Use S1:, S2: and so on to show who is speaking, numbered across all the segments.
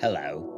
S1: Hello.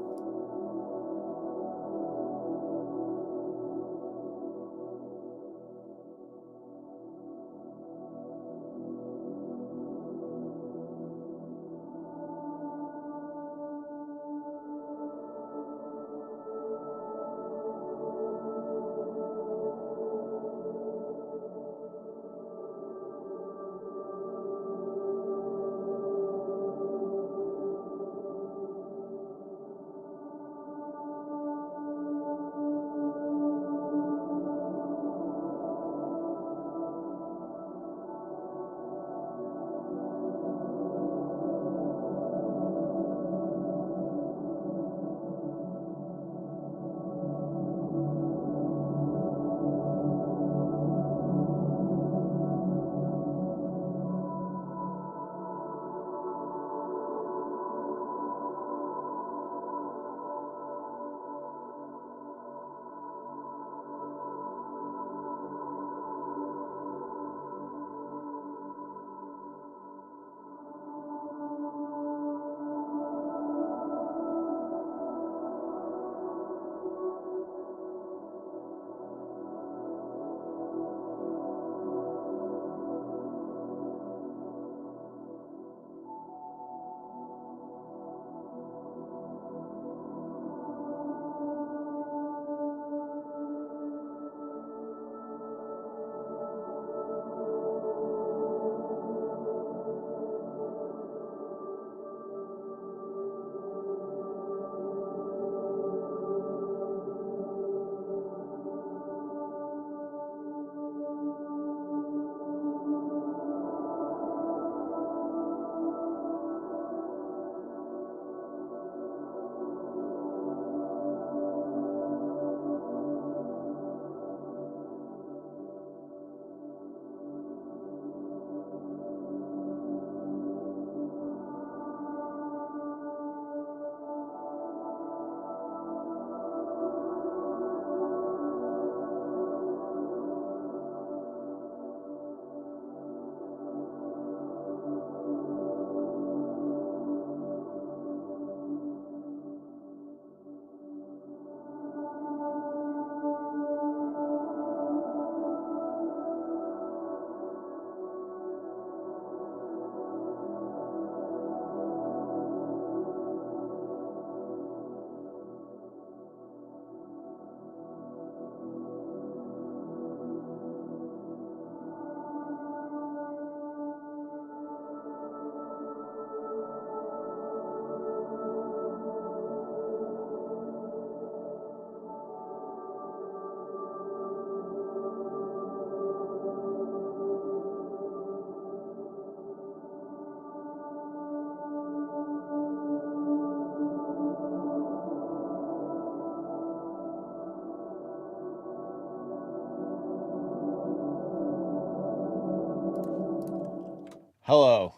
S1: Hello.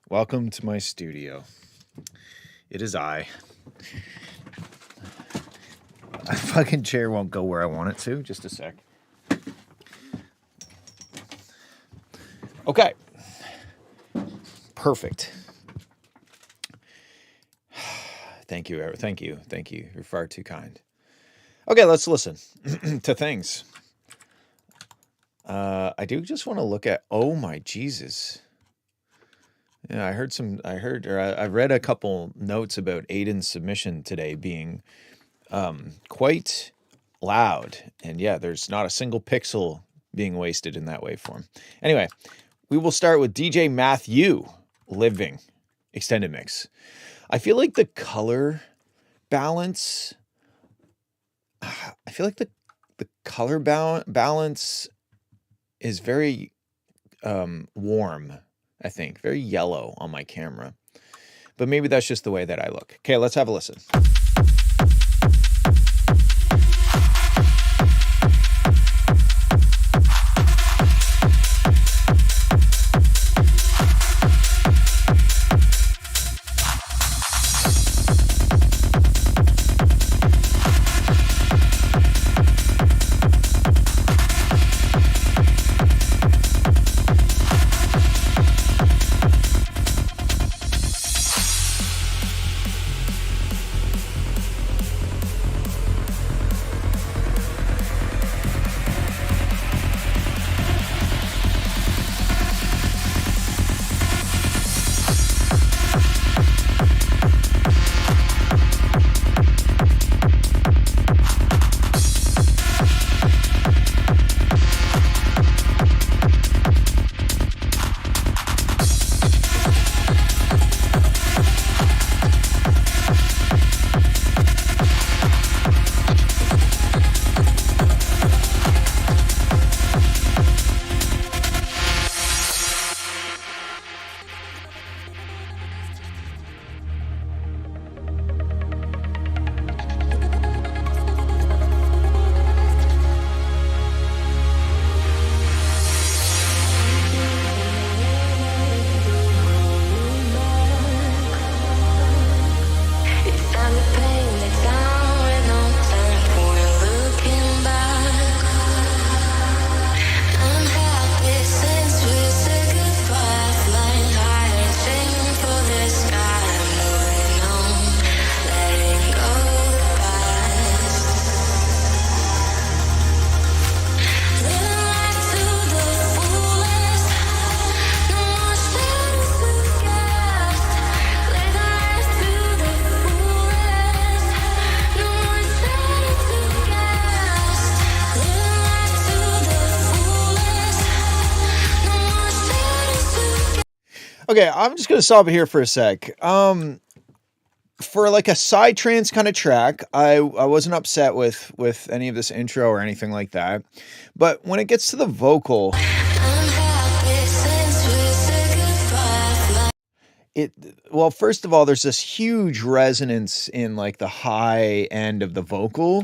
S1: Welcome to my studio. It is I. My fucking chair won't go where I want it to. Just a sec. Okay. Perfect. Thank you. Thank you. Thank you. You're far too kind. Okay, let's listen to things. I do just want to look at, oh my Jesus. Yeah, I read a couple notes about Aiden's submission today being quite loud. And yeah, there's not a single pixel being wasted in that waveform. Anyway, we will start with DJ Matthew Living Extended Mix. I feel like the color balance, balance is very warm. I think very yellow on my camera, but maybe that's just the way that I look. Okay, let's have a listen. Okay, I'm just gonna stop it here for a sec. For like a side trance kind of track, I wasn't upset with any of this intro or anything like that. But when it gets to the vocal, well, first of all, there's this huge resonance in like the high end of the vocal.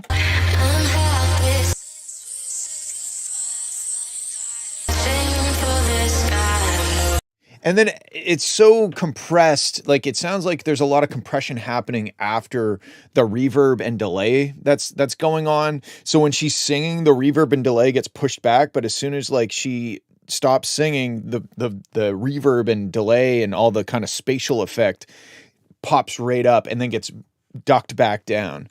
S1: And then it's so compressed, like it sounds like there's a lot of compression happening after the reverb and delay that's going on. So when she's singing, the reverb and delay gets pushed back, but as soon as like she stops singing, the reverb and delay and all the kind of spatial effect pops right up and then gets ducked back down.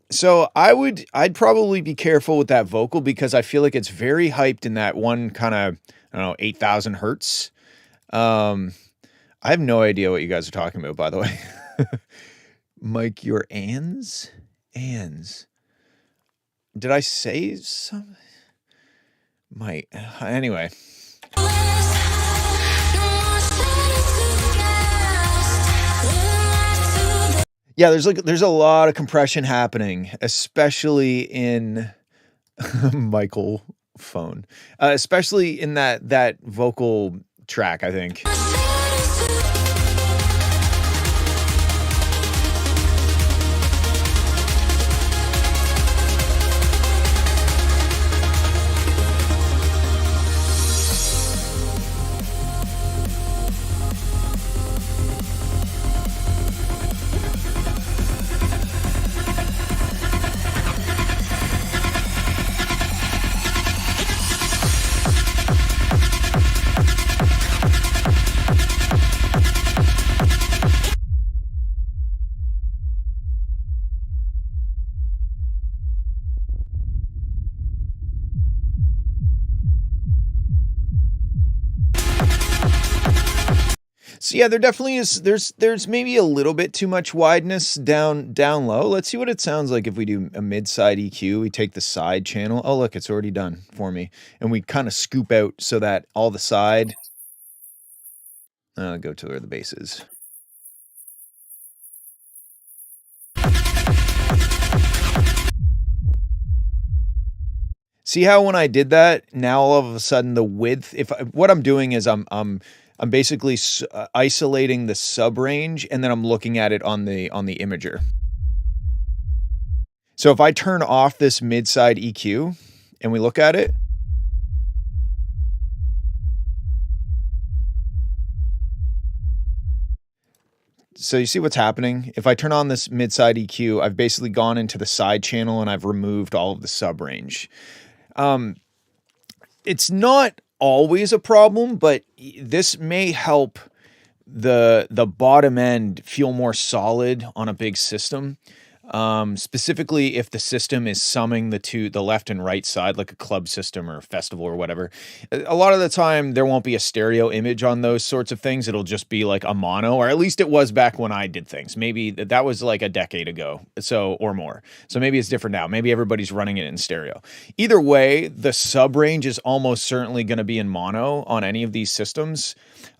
S1: So I'd probably be careful with that vocal because I feel like it's very hyped in that one kind of, I don't know, 8,000 hertz. I have no idea what you guys are talking about, by the way. Mike, your ands? Ands. Did I say something? Mike, anyway. Yeah, there's a lot of compression happening, especially in Michael phone. Especially in that vocal track, I think. So yeah, there definitely is. There's maybe a little bit too much wideness down low. Let's see what it sounds like if we do a mid-side EQ. We take the side channel. Oh look, it's already done for me, and we kind of scoop out so that all the side. Go to where the bass is. See how when I did that, now all of a sudden the width. What I'm doing is I'm basically isolating the sub range, and then I'm looking at it on the imager. So if I turn off this mid-side EQ and we look at it, so you see what's happening? If I turn on this mid-side EQ, I've basically gone into the side channel and I've removed all of the sub range. It's not always a problem, but this may help the bottom end feel more solid on a big system. Specifically if the system is summing the left and right side, like a club system or a festival or whatever. A lot of the time there won't be a stereo image on those sorts of things. It'll just be like a mono, or at least it was back when I did things. Maybe that was like a decade ago, or more. So maybe it's different now. Maybe everybody's running it in stereo. Either way, the sub range is almost certainly going to be in mono on any of these systems.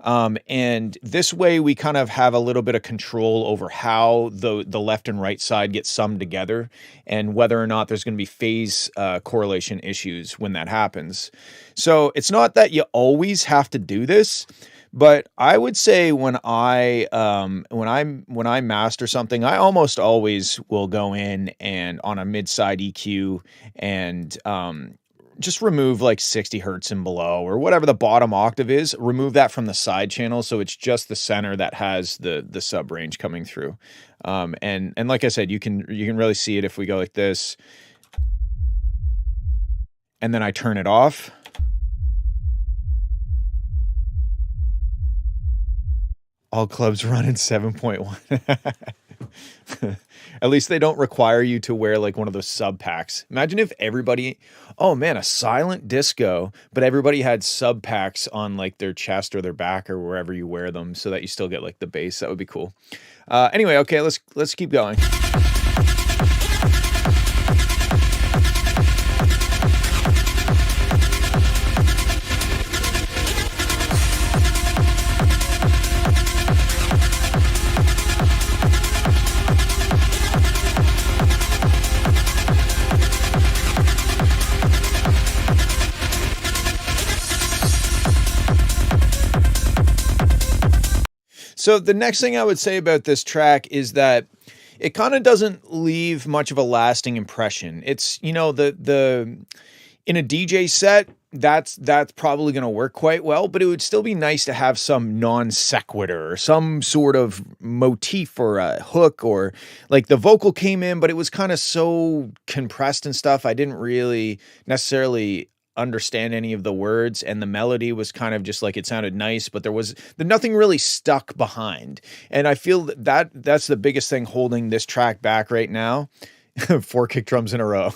S1: And this way we kind of have a little bit of control over how the left and right side get summed together, and whether or not there's going to be phase correlation issues when that happens. So it's not that you always have to do this, but I would say when I master something, I almost always will go in and on a mid-side EQ and just remove like 60 hertz and below, or whatever the bottom octave is, remove that from the side channel. So it's just the center that has the sub range coming through. And like I said, you can really see it if we go like this and then I turn it off. All clubs run in 7.1. At least they don't require you to wear like one of those sub packs. Imagine if everybody, oh man, a silent disco, but everybody had sub packs on like their chest or their back or wherever you wear them, so that you still get like the bass. That would be cool. Anyway, okay, let's keep going. So the next thing I would say about this track is that it kind of doesn't leave much of a lasting impression. It's, you know, the in a DJ set, that's probably going to work quite well, but it would still be nice to have some non sequitur or some sort of motif or a hook, or like the vocal came in, but it was kind of so compressed and stuff. I didn't really necessarily understand any of the words, and the melody was kind of just like, it sounded nice, but nothing really stuck behind. And I feel that's the biggest thing holding this track back right now. 4 kick drums in a row.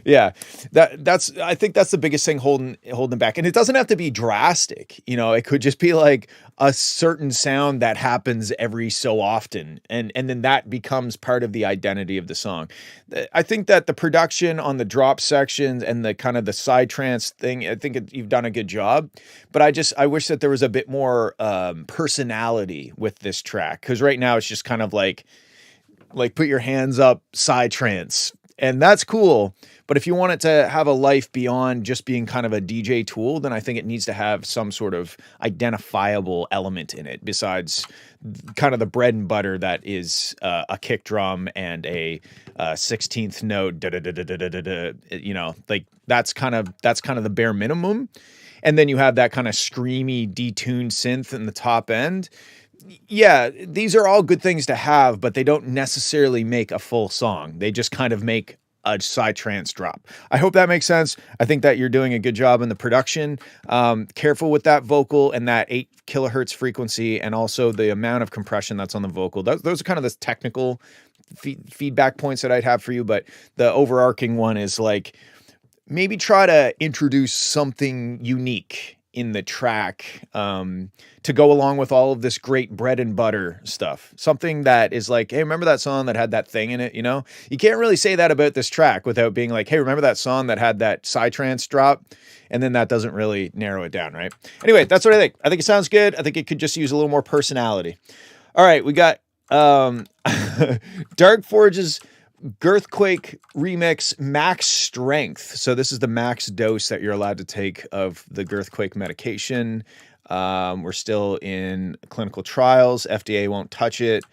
S1: Yeah, I think that's the biggest thing holding back. And it doesn't have to be drastic. You know, it could just be like a certain sound that happens every so often. And then that becomes part of the identity of the song. I think that the production on the drop sections and the kind of the side trance thing, I think you've done a good job, but I wish that there was a bit more personality with this track. 'Cause right now it's just kind of like put your hands up side trance, and that's cool. But if you want it to have a life beyond just being kind of a DJ tool, then I think it needs to have some sort of identifiable element in it besides kind of the bread and butter that is a kick drum and a 16th note, you know, like that's kind of the bare minimum. And then you have that kind of screamy detuned synth in the top end. Yeah, these are all good things to have, but they don't necessarily make a full song. They just kind of make a side trance drop. I hope that makes sense. I think that you're doing a good job in the production. Careful with that vocal and that 8 kilohertz frequency, and also the amount of compression that's on the vocal. Those are kind of the technical feedback points that I'd have for you, but the overarching one is like, maybe try to introduce something unique in the track to go along with all of this great bread and butter stuff. Something that is like, hey, remember that song that had that thing in it? You know, you can't really say that about this track without being like, hey, remember that song that had that side trance drop? And then that doesn't really narrow it down, right? Anyway, that's what I think. I think it sounds good. I think it could just use a little more personality. All right, we got Dark Forge's Girthquake remix max strength. So this is the max dose that you're allowed to take of the Girthquake medication. We're still in clinical trials. FDA won't touch it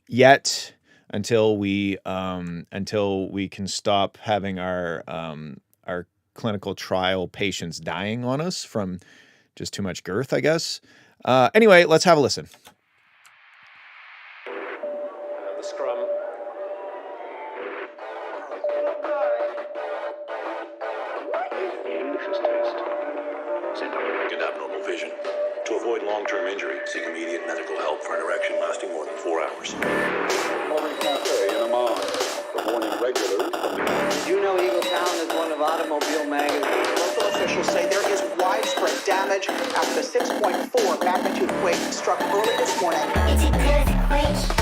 S1: yet until we can stop having our clinical trial patients dying on us from just too much girth, I guess. Anyway, let's have a listen.
S2: The scrum.
S3: To avoid long-term injury, seek immediate medical help for an erection lasting more than 4 hours.
S4: Morning cafe in Amman. The morning regulars.
S5: Did you know Eagletown is one of Automobile Magazine's?
S6: Local officials say there is widespread damage after the 6.4 magnitude quake struck early this morning.
S7: It's a Girthquake.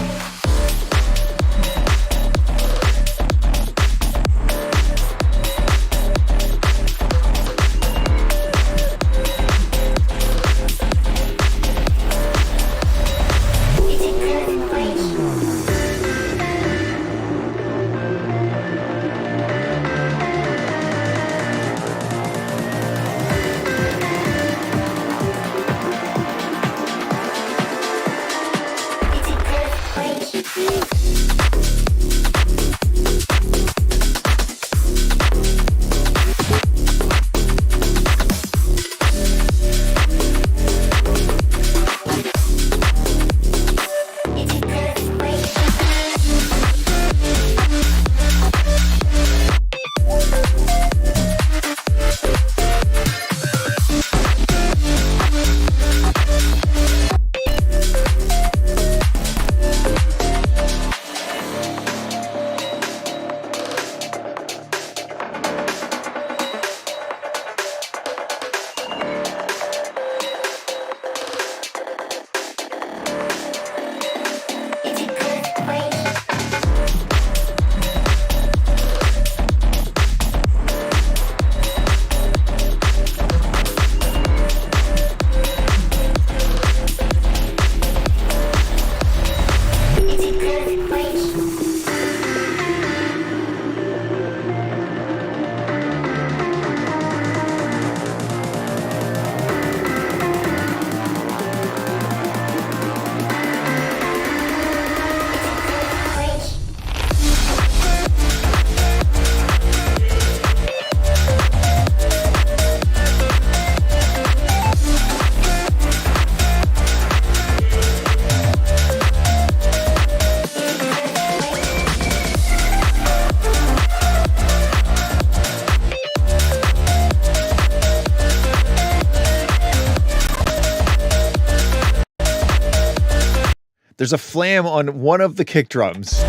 S1: There's a flam on one of the kick drums.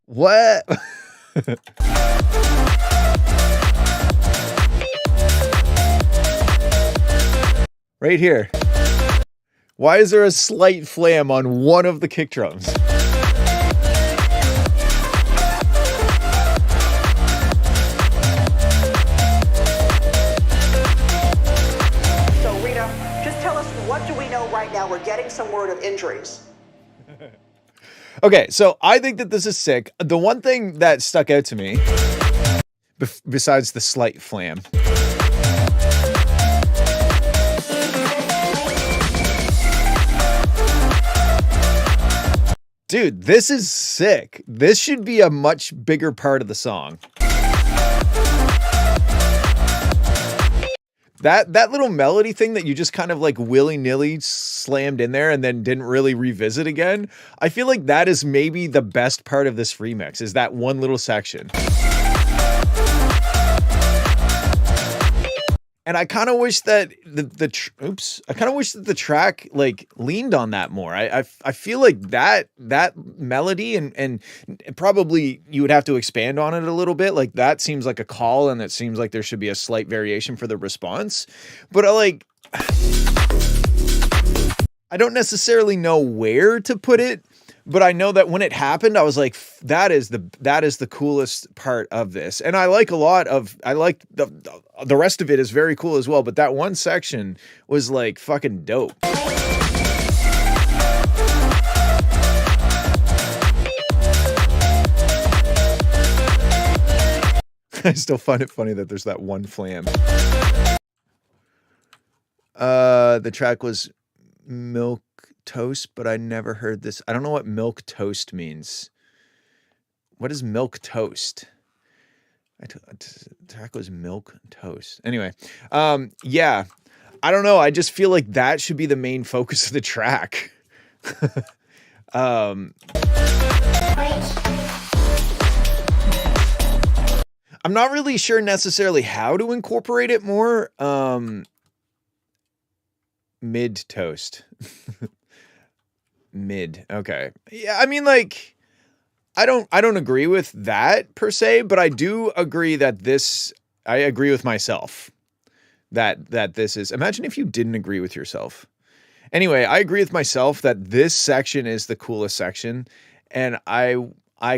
S1: What? Right here. Why is there a slight flam on one of the kick drums?
S6: So, Rita, just tell us, what do we know right now? We're getting some word of injuries.
S1: Okay, so I think that this is sick. The one thing that stuck out to me, besides the slight flam, dude, this is sick. This should be a much bigger part of the song. That little melody thing that you just kind of like willy-nilly slammed in there and then didn't really revisit again. I feel like that is maybe the best part of this remix, is that one little section. And I kind of wish that I kind of wish that the track like leaned on that more. I feel like that melody and probably you would have to expand on it a little bit. Like that seems like a call, and it seems like there should be a slight variation for the response. But I don't necessarily know where to put it. But I know that when it happened, I was like, that is the coolest part of this. And I like the rest of it is very cool as well. But that one section was like fucking dope. I still find it funny that there's that one flam. The track was Milk Toast, but I never heard this. I don't know what milk toast means. What is milk toast? Track was milk toast. Anyway, yeah, I don't know. I just feel like that should be the main focus of the track. I'm not really sure necessarily how to incorporate it more. Mid toast. Mid. Okay. Yeah, I mean, like, I don't agree with that per se, but I do agree that I agree with myself that this is, imagine if you didn't agree with yourself. Anyway, I agree with myself that this section is the coolest section, and I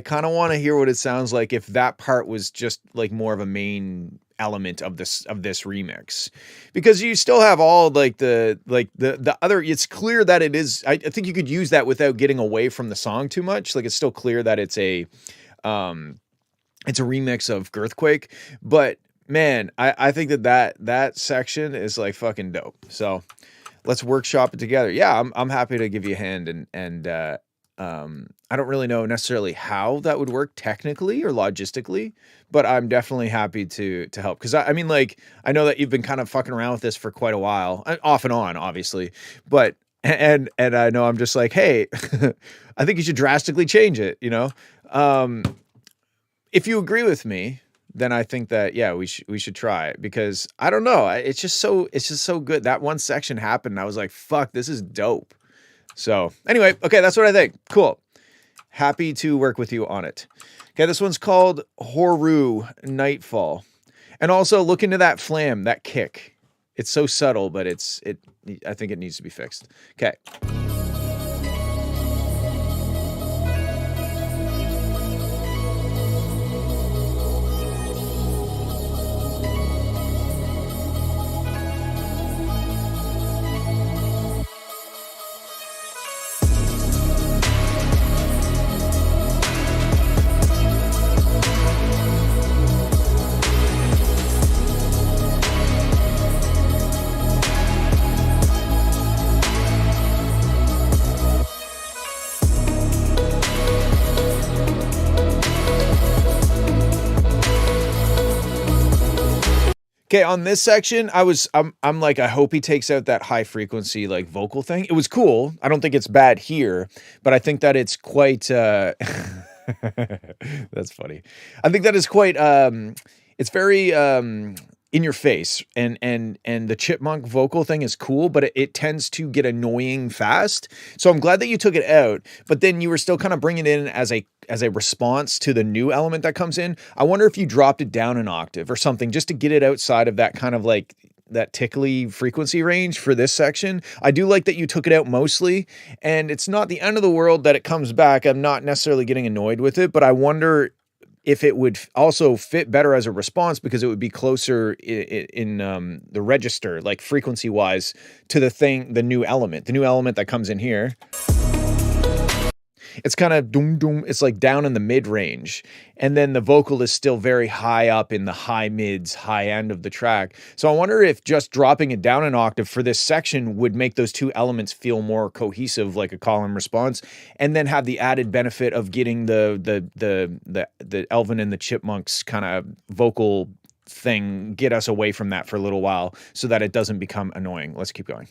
S1: kind of want to hear what it sounds like if that part was just like more of a main element of this remix, because you still have all like the other, it's clear that it is, I think you could use that without getting away from the song too much. Like it's still clear that it's a remix of Girthquake, but man, I think that section is like fucking dope. So let's workshop it together. Yeah, I'm happy to give you a hand, and I don't really know necessarily how that would work technically or logistically, but I'm definitely happy to help. Cause I mean, like, I know that you've been kind of fucking around with this for quite a while, off and on, obviously, but, and I know I'm just like, hey, I think you should drastically change it. You know? If you agree with me, then I think that, yeah, we should try it, because I don't know. It's just so good. That one section happened, and I was like, fuck, this is dope. So anyway, okay, that's what I think. Cool. Happy to work with you on it. Okay, this one's called Horu Nightfall. And also look into that flam, that kick. It's so subtle, but I think it needs to be fixed. Okay. Okay, on this section, I'm like, I hope he takes out that high frequency like vocal thing. It was cool. I don't think it's bad here, but I think that it's quite that's funny. I think that is quite it's very in your face, and the chipmunk vocal thing is cool, but it tends to get annoying fast. So I'm glad that you took it out, but then you were still kind of bringing it in as a response to the new element that comes in. I wonder if you dropped it down an octave or something just to get it outside of that kind of like that tickly frequency range for this section. I do like that you took it out mostly, and it's not the end of the world that it comes back. I'm not necessarily getting annoyed with it, but I wonder if it would also fit better as a response, because it would be closer in the register, like frequency wise, to the new element that comes in here. It's kind of doom doom. It's like down in the mid range, and then the vocal is still very high up in the high mids, high end of the track. So I wonder if just dropping it down an octave for this section would make those two elements feel more cohesive, like a call and response, and then have the added benefit of getting the Elvin and the Chipmunks kind of vocal thing, get us away from that for a little while so that it doesn't become annoying. Let's keep going.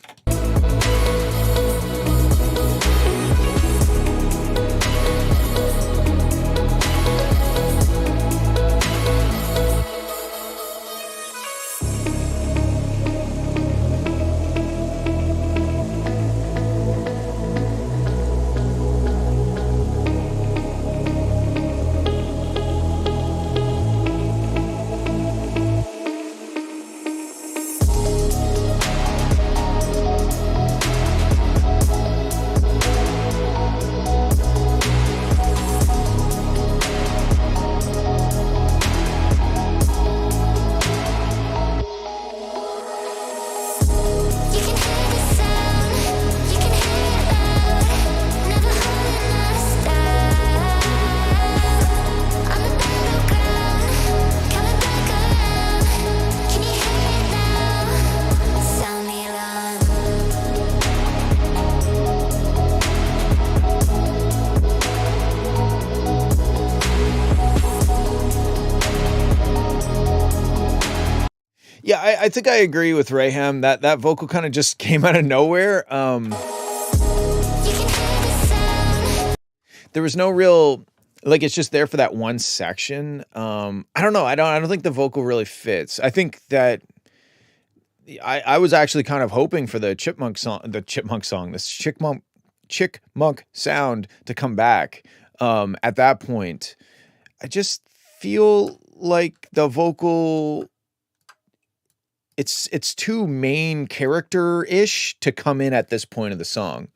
S1: Yeah, I think I agree with Raham that that vocal kind of just came out of nowhere. There was no real, like, it's just there for that one section. I don't know. I don't think the vocal really fits. I think that I was actually kind of hoping for the chipmunk song, this chickmunk sound to come back. At that point, I just feel like the vocal, it's too main character-ish to come in at this point of the song.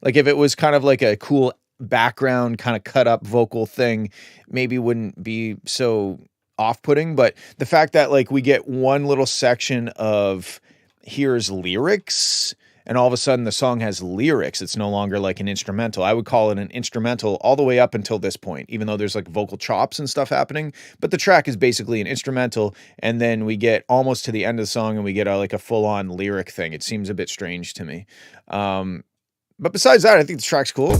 S1: Like, if it was kind of like a cool background kind of cut up vocal thing, maybe wouldn't be so off-putting. But the fact that, like, we get one little section of here's lyrics, and all of a sudden the song has lyrics, it's no longer like an instrumental. I would call it an instrumental all the way up until this point, even though there's like vocal chops and stuff happening, but the track is basically an instrumental. And then we get almost to the end of the song and we get like a full-on lyric thing. It seems a bit strange to me. But besides that, I think the track's cool.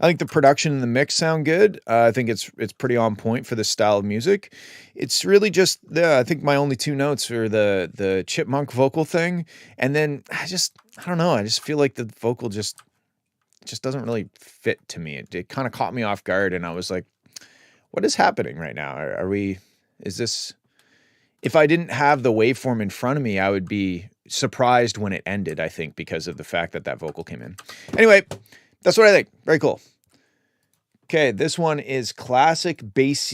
S1: I think the production and the mix sound good. I think it's pretty on point for this style of music. It's really just, I think my only two notes are the chipmunk vocal thing, and then I don't know. I just feel like the vocal just doesn't really fit to me. It kind of caught me off guard, and I was like, "What is happening right now? Is this?" If I didn't have the waveform in front of me, I would be surprised when it ended. I think because of the fact that vocal came in. Anyway. That's what I think. Very cool. Okay, this one is classic bass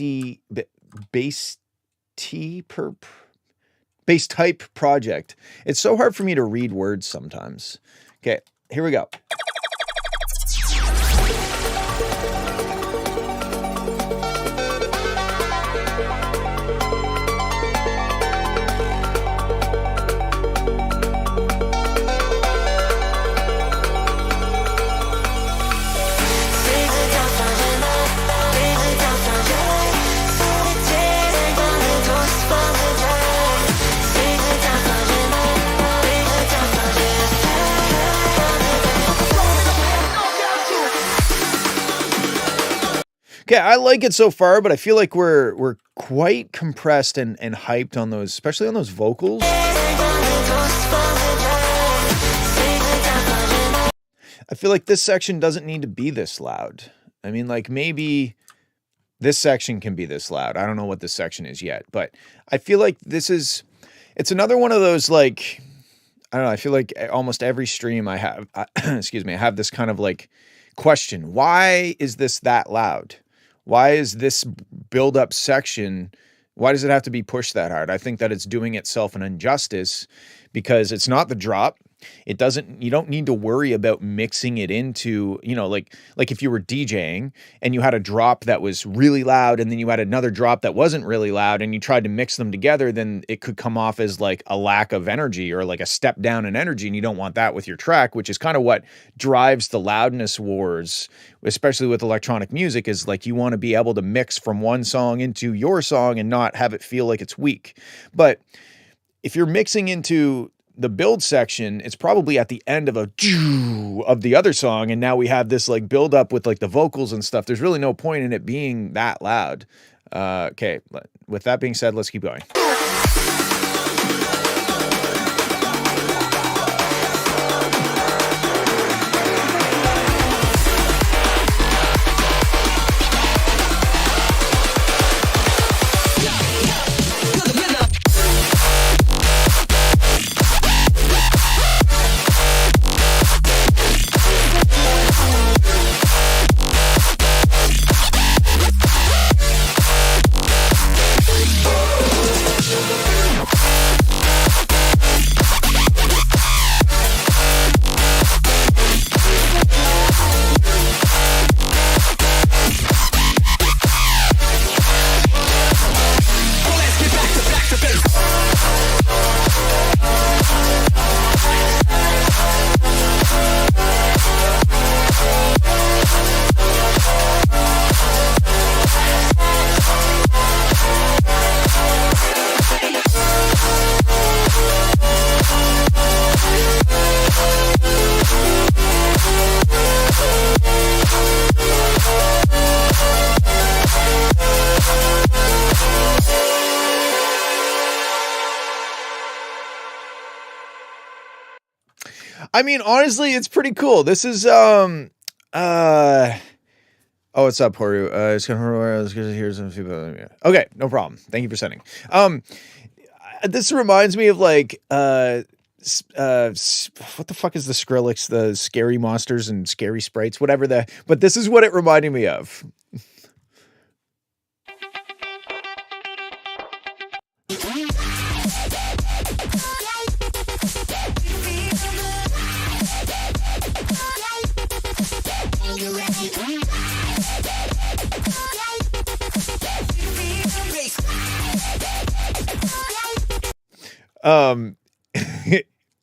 S1: type project. It's so hard for me to read words sometimes. Okay, here we go. Okay, I like it so far, but I feel like we're quite compressed and hyped on those, especially on those vocals. I feel like this section doesn't need to be this loud. I mean, like, maybe this section can be this loud. I don't know what this section is yet, but I feel like it's another one of those, like, I don't know. I feel like almost every stream I have, excuse me, I have this kind of like question. Why is this that loud? Why is this build up section? Why does it have to be pushed that hard? I think that it's doing itself an injustice because it's not the drop. You don't need to worry about mixing it into, like if you were DJing and you had a drop that was really loud and then you had another drop that wasn't really loud and you tried to mix them together, then it could come off as like a lack of energy or like a step down in energy. And you don't want that with your track, which is kind of what drives the loudness wars, especially with electronic music, is like you want to be able to mix from one song into your song and not have it feel like it's weak. But if you're mixing into the build section, it's probably at the end of the other song, and now we have this like build up with like the vocals and stuff. There's really no point in it being that loud. Okay, with that being said, let's keep going. I mean, honestly, it's pretty cool. This is, oh, what's up, Horu? It's gonna hear some feedback. Okay, no problem. Thank you for sending. This reminds me of like, what the fuck is the Skrillex, the scary monsters and scary sprites, but this is what it reminded me of.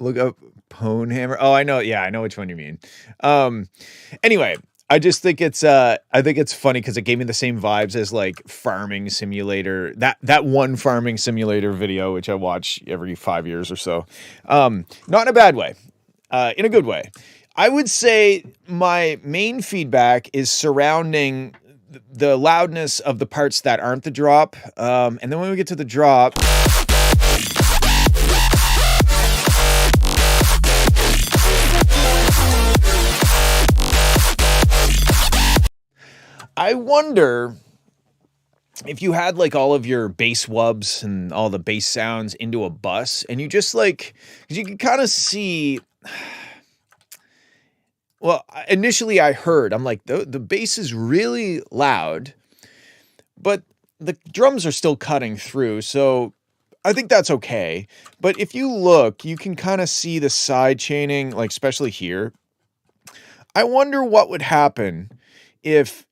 S1: Look up Pone Hammer. Oh, I know. Yeah, I know which one you mean. Anyway, I just think it's funny because it gave me the same vibes as like Farming Simulator. That one Farming Simulator video, which I watch every 5 years or so. Not in a bad way, in a good way. I would say my main feedback is surrounding the loudness of the parts that aren't the drop. And then when we get to the drop, I wonder if you had like all of your bass wubs and all the bass sounds into a bus and you just like, because you can kind of see, well, initially I'm like, the bass is really loud, but the drums are still cutting through. So I think that's okay. But if you look, you can kind of see the side chaining, like especially here. I wonder what would happen if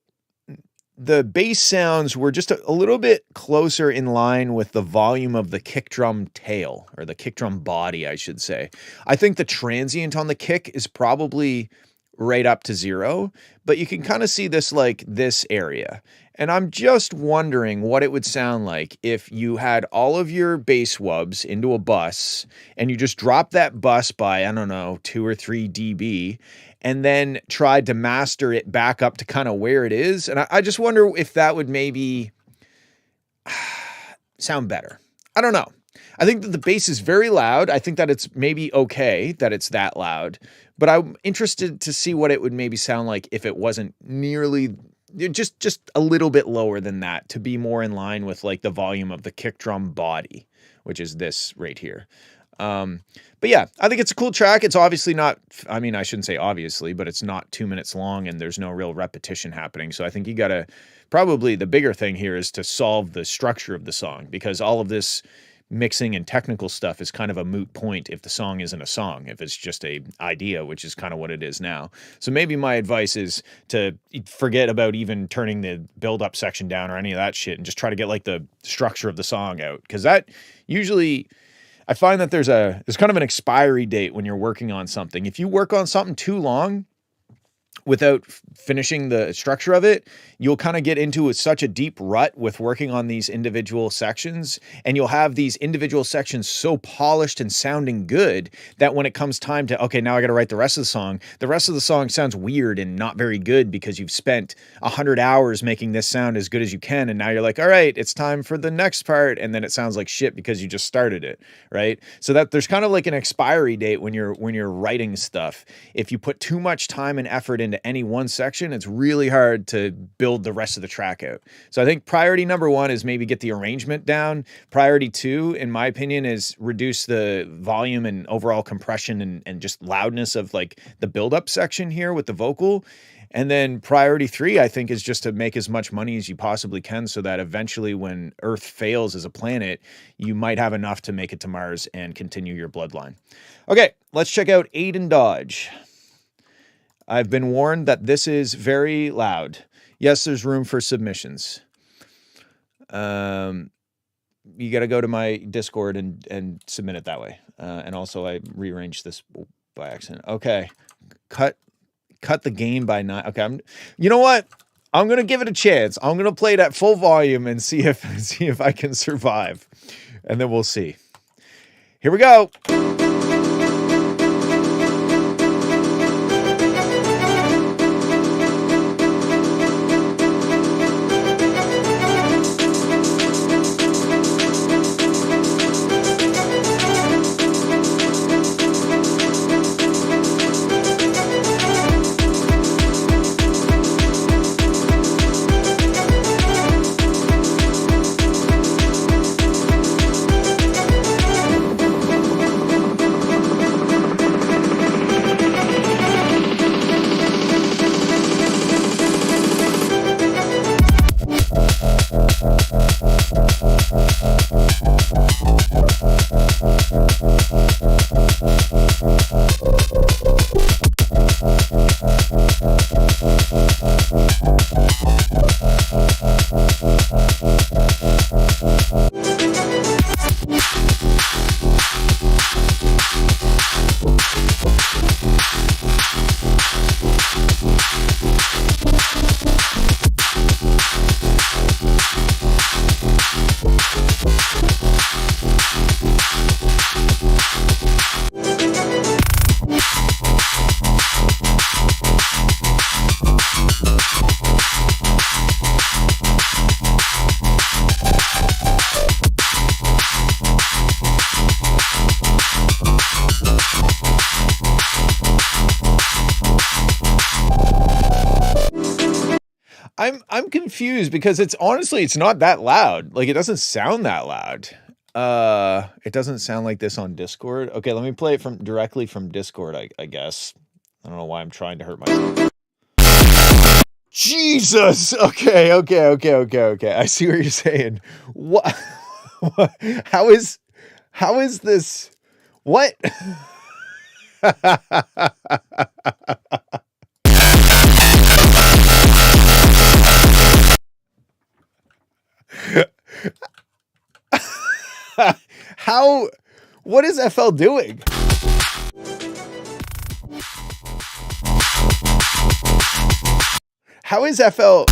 S1: the bass sounds were just a little bit closer in line with the volume of the kick drum tail, or the kick drum body, I should say. I think the transient on the kick is probably right up to 0, but you can kind of see this like this area. And I'm just wondering what it would sound like if you had all of your bass wubs into a bus and you just drop that bus by, I don't know, 2 or 3 dB, and then tried to master it back up to kind of where it is. And I just wonder if that would maybe sound better. I don't know. I think that the bass is very loud. I think that it's maybe okay that it's that loud, but I'm interested to see what it would maybe sound like if it wasn't nearly just a little bit lower than that to be more in line with like the volume of the kick drum body, which is this right here. But yeah, I think it's a cool track. It's obviously not, I mean, I shouldn't say obviously, but it's not 2 minutes long and there's no real repetition happening. So I think you gotta, probably the bigger thing here is to solve the structure of the song, because all of this mixing and technical stuff is kind of a moot point if the song isn't a song, if it's just a idea, which is kind of what it is now. So maybe my advice is to forget about even turning the build-up section down or any of that shit and just try to get like the structure of the song out, because that usually, I find that there's kind of an expiry date when you're working on something. If you work on something too long without finishing the structure of it, you'll kind of get into such a deep rut with working on these individual sections, and you'll have these individual sections so polished and sounding good that when it comes time to, okay, now I got to write the rest of the song sounds weird and not very good because you've spent 100 hours making this sound as good as you can, and now you're like, all right, it's time for the next part, and then it sounds like shit because you just started it, right? So that there's kind of like an expiry date when you're writing stuff. If you put too much time and effort into any one section, it's really hard to build the rest of the track out. So I think priority number 1 is maybe get the arrangement down. Priority 2, in my opinion, is reduce the volume and overall compression and just loudness of like the build-up section here with the vocal. And then priority 3, I think, is just to make as much money as you possibly can so that eventually when Earth fails as a planet, you might have enough to make it to Mars and continue your bloodline. Okay, let's check out Aiden Dodge. I've been warned that this is very loud. Yes, there's room for submissions. You got to go to my Discord and submit it that way. And also I rearranged this by accident. Okay. Cut the game by 9. Okay. You know what? I'm going to give it a chance. I'm going to play it at full volume and see if I can survive. And then we'll see. Here we go. I'm confused because it's not that loud. Like, it doesn't sound that loud. It doesn't sound like this on Discord. Okay, let me play it directly from Discord, I guess. I don't know why I'm trying to hurt myself. Jesus! Okay. I see what you're saying. What? How is this? What? What is FL doing? How is FL?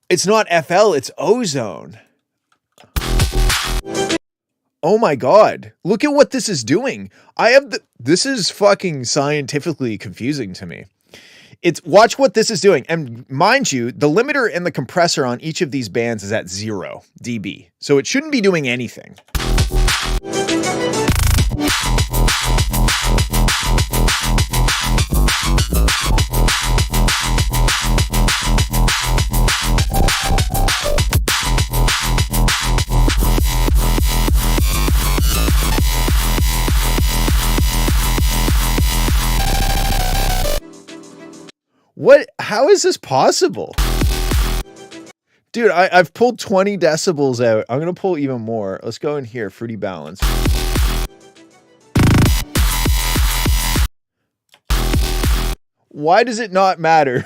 S1: It's not FL, it's ozone. Oh my God. Look at what this is doing. This is fucking scientifically confusing to me. Watch what this is doing. And mind you, the limiter and the compressor on each of these bands is at 0 dB. So it shouldn't be doing anything. What? How is this possible? Dude, I've pulled 20 decibels out. I'm going to pull even more. Let's go in here. Fruity balance. Why does it not matter?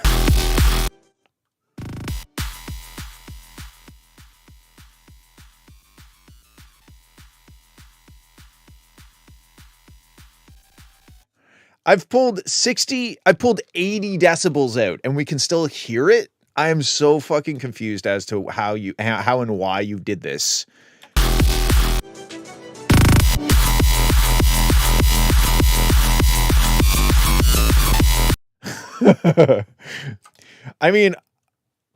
S1: I've pulled 80 decibels out and we can still hear it. I am so fucking confused as to how and why you did this. I mean,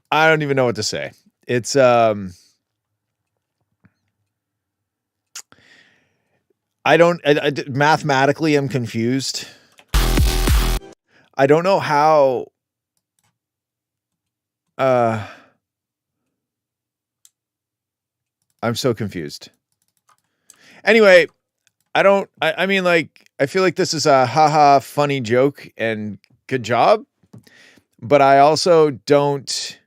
S1: I don't even know what to say. It's mathematically I'm confused. I don't know how I'm so confused. Anyway, I mean, like, I feel like this is a haha funny joke and good job, but I also don't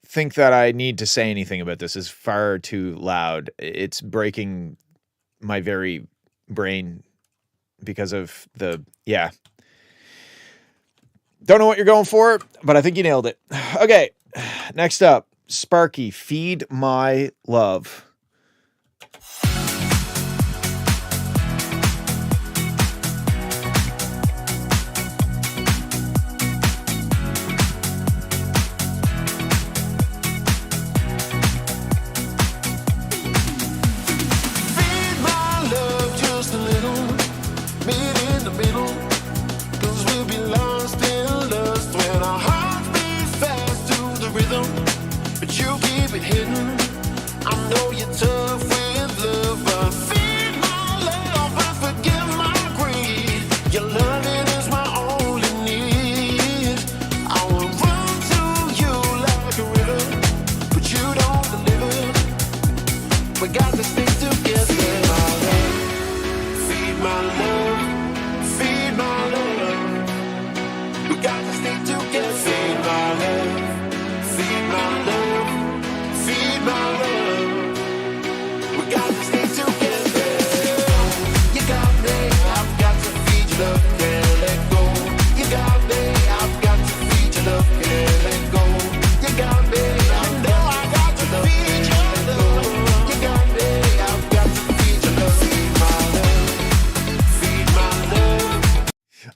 S1: think that I need to say anything about this. It's far too loud. It's breaking my very brain because of yeah. Don't know what you're going for, but I think you nailed it. Okay, next up, Sparky, Feed My Love.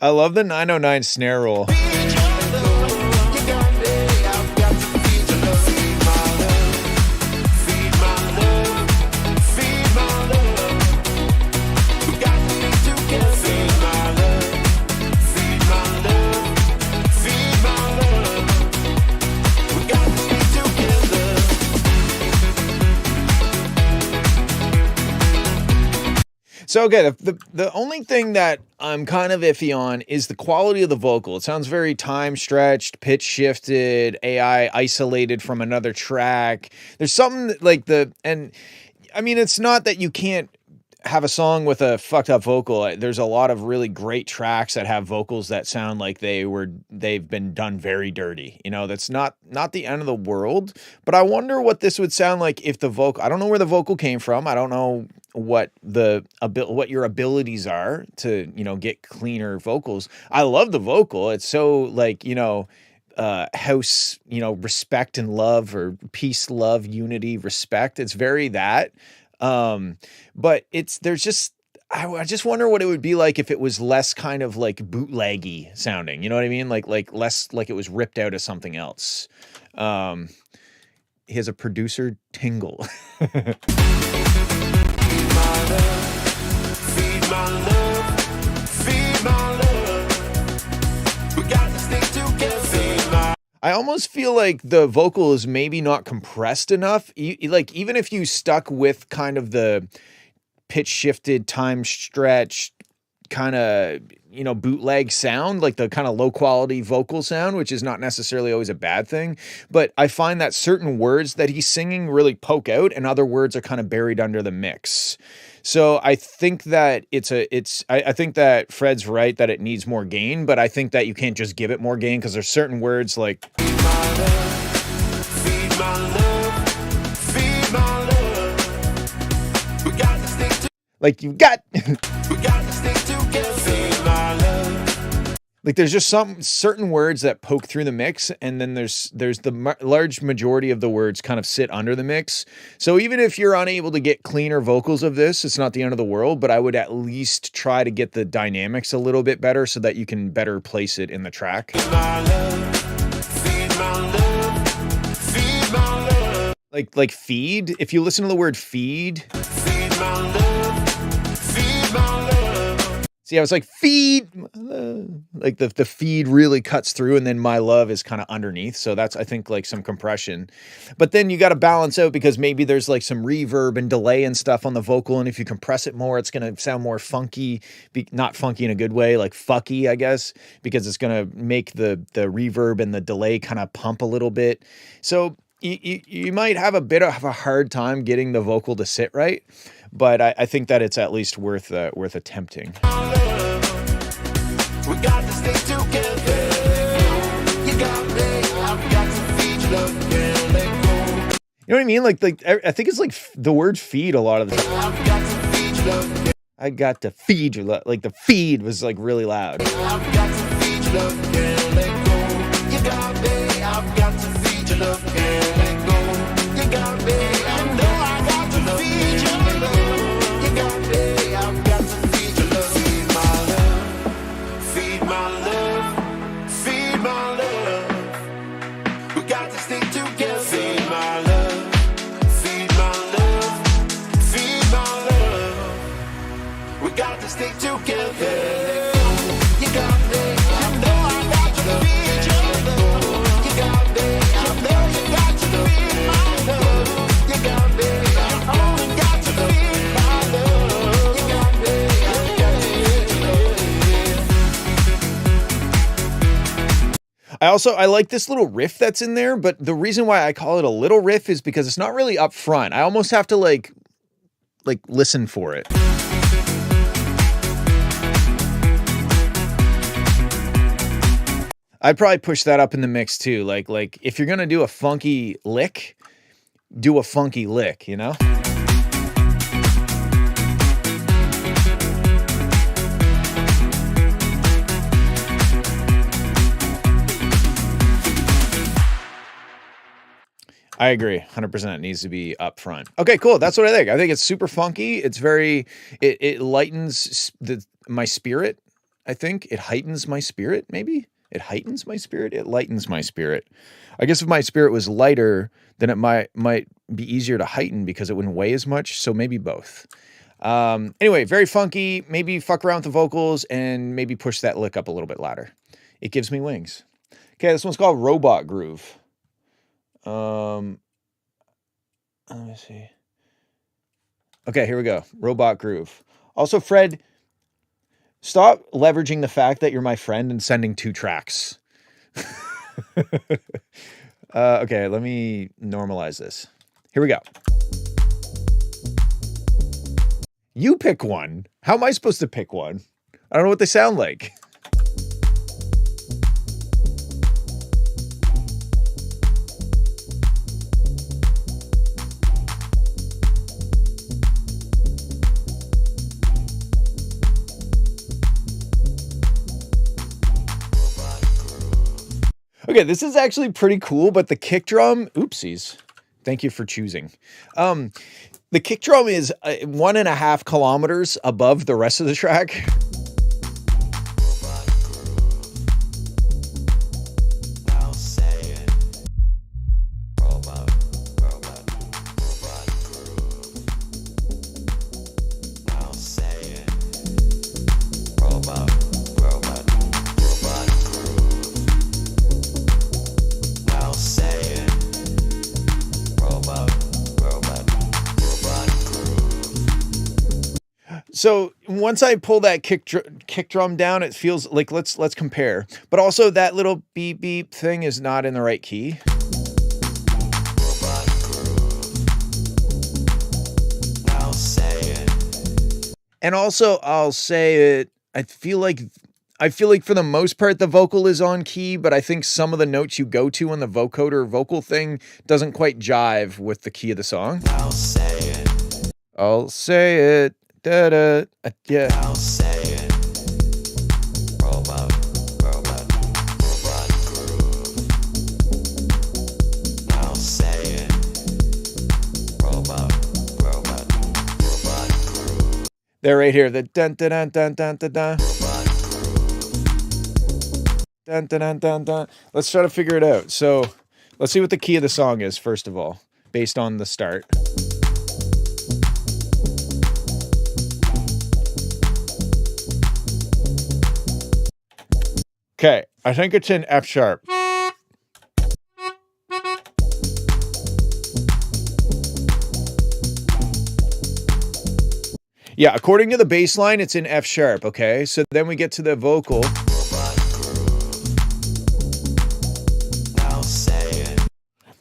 S1: I love the 909 snare roll. So okay, the only thing that I'm kind of iffy on is the quality of the vocal. It sounds very time stretched, pitch shifted, AI isolated from another track. There's something like and I mean, it's not that you can't have a song with a fucked up vocal. There's a lot of really great tracks that have vocals that sound like they've been done very dirty. You know, that's not the end of the world, but I wonder what this would sound like if the vocal, I don't know where the vocal came from. I don't know what your abilities are to, you know, get cleaner vocals. I love the vocal. It's so like, you know, house, you know, respect and love, or peace, love, unity, respect. It's very that. But there's just, I just wonder what it would be like if it was less kind of like bootleggy sounding, you know what I mean? Like less like it was ripped out of something else. He has a producer tingle. I almost feel like the vocal is maybe not compressed enough. Like, even if you stuck with kind of the pitch shifted, time stretched, kind of, you know, bootleg sound, like the kind of low quality vocal sound, which is not necessarily always a bad thing. But I find that certain words that he's singing really poke out and other words are kind of buried under the mix. So I think that I think that Fred's right that it needs more gain, but I think that you can't just give it more gain because there's certain words like like you got like there's just some certain words that poke through the mix, and then there's the large majority of the words kind of sit under the mix. So even if you're unable to get cleaner vocals of this, it's not the end of the world, but I would at least try to get the dynamics a little bit better so that you can better place it in the track. Like feed, if you listen to the word feed, see, I was like, feed, like the feed really cuts through, and then my love is kind of underneath. So that's, I think, like some compression. But then you got to balance out because maybe there's like some reverb and delay and stuff on the vocal. And if you compress it more, it's going to sound more funky, not funky in a good way, like fucky, I guess, because it's going to make the reverb and the delay kind of pump a little bit. So you might have a bit of a hard time getting the vocal to sit right. But I think that it's at least worth attempting. You know what I mean? Like I think it's like the word feed a lot of the time. I got to feed you. Like the feed was like really loud. I like this little riff that's in there, but the reason why I call it a little riff is because it's not really up front. I almost have to like listen for it. I'd probably push that up in the mix too. Like if you're going to do a funky lick, do a funky lick, you know? I agree. 100% needs to be up front. Okay, cool. That's what I think. I think it's super funky. It's very, it lightens my spirit. I think it heightens my spirit. Maybe it heightens my spirit. It lightens my spirit. I guess if my spirit was lighter, then it might be easier to heighten because it wouldn't weigh as much. So maybe both. Anyway, very funky. Maybe fuck around with the vocals and maybe push that lick up a little bit louder. It gives me wings. Okay, this one's called Robot Groove. Let me see. Okay, here we go. Robot Groove. Also, Fred, stop leveraging the fact that you're my friend and sending 2 tracks. Okay, let me normalize this. Here we go. You pick one. How am I supposed to pick one? I don't know what they sound like. Okay, this is actually pretty cool, but the kick drum, oopsies. Thank you for choosing. The kick drum is 1.5 kilometers above the rest of the track. So once I pull that kick drum down, it feels like let's compare. But also that little beep beep thing is not in the right key. And also I'll say it. I feel like for the most part the vocal is on key, but I think some of the notes you go to on the vocoder vocal thing doesn't quite jive with the key of the song. I'll say it. Da-da, yeah. I'll say it. Robot groove. I'll say it. Robot groove. They're right here. The dun dun dun dun dun dun dun. Dun dun dun dun dun. Let's try to figure it out. So let's see what the key of the song is, first of all, based on the start. Okay, I think it's in F sharp. Yeah, according to the bass line, it's in F sharp, okay? So then we get to the vocal.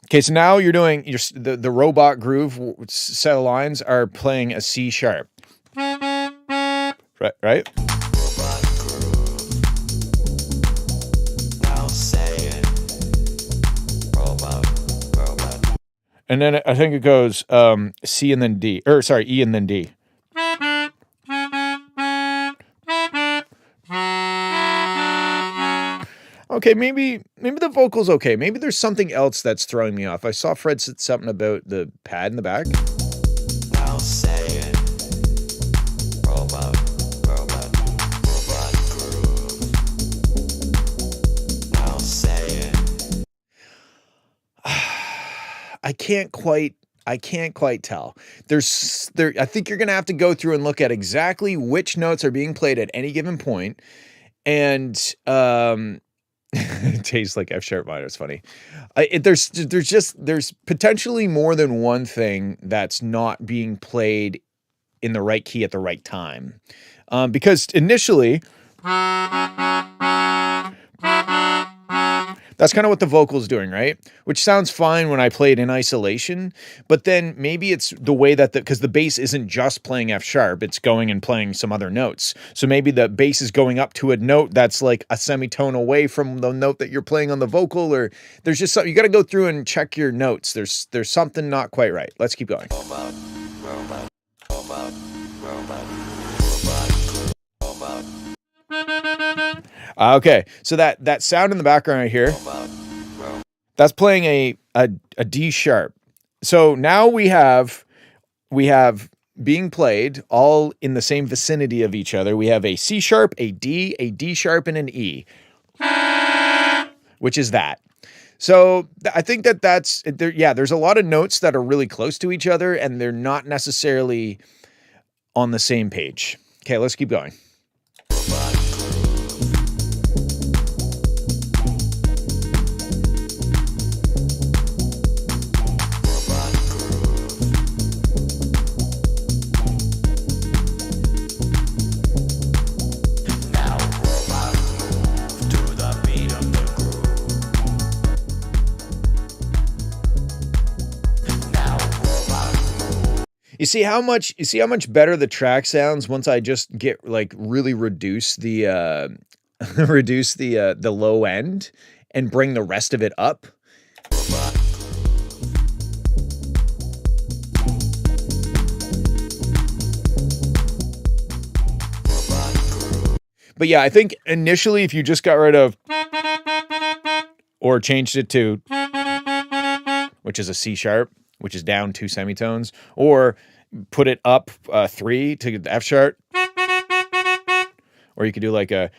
S1: Okay, so now you're doing the robot groove set of lines are playing a C sharp. Right? And then I think it goes C and then D. Or sorry, E and then D. Okay, maybe the vocal's okay. Maybe there's something else that's throwing me off. I saw Fred said something about the pad in the back. I'll say it. Robot. I'll say it. I can't quite tell. I think you're gonna have to go through and look at exactly which notes are being played at any given point, and it tastes like F sharp minor. It's funny. There's potentially more than one thing that's not being played in the right key at the right time, because initially. That's kind of what the vocal's doing, right? Which sounds fine when I play it in isolation, but then maybe it's the way that because the bass isn't just playing F sharp, it's going and playing some other notes. So maybe the bass is going up to a note that's like a semitone away from the note that you're playing on the vocal, or there's just something, you got to go through and check your notes. There's something not quite right. Let's keep going. Okay, so that sound in the background right here, that's playing a D sharp. So now we have being played all in the same vicinity of each other. We have a C sharp, a D sharp, and an E, which is that. So I think that's there. Yeah, there's a lot of notes that are really close to each other, and they're not necessarily on the same page. Okay, let's keep going. You see how much better the track sounds once I just get like really reduce the the low end and bring the rest of it up. But yeah, I think initially if you just got rid of or changed it to, which is a C sharp, which is down 2 semitones, or put it up 3 to the F sharp, or you could do like a.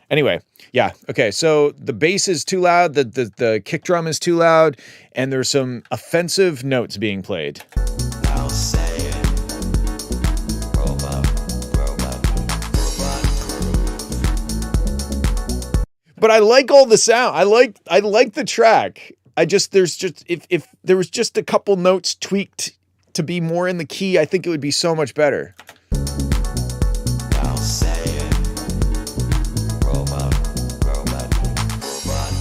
S1: Anyway, yeah, okay, so the bass is too loud, the kick drum is too loud, and there's some offensive notes being played. I'll say it. But I like all the sound. I like the track. there's just, if there was just a couple notes tweaked to be more in the key, I think it would be so much better.
S8: I'll say it. Robot groove. Robot groove. Robot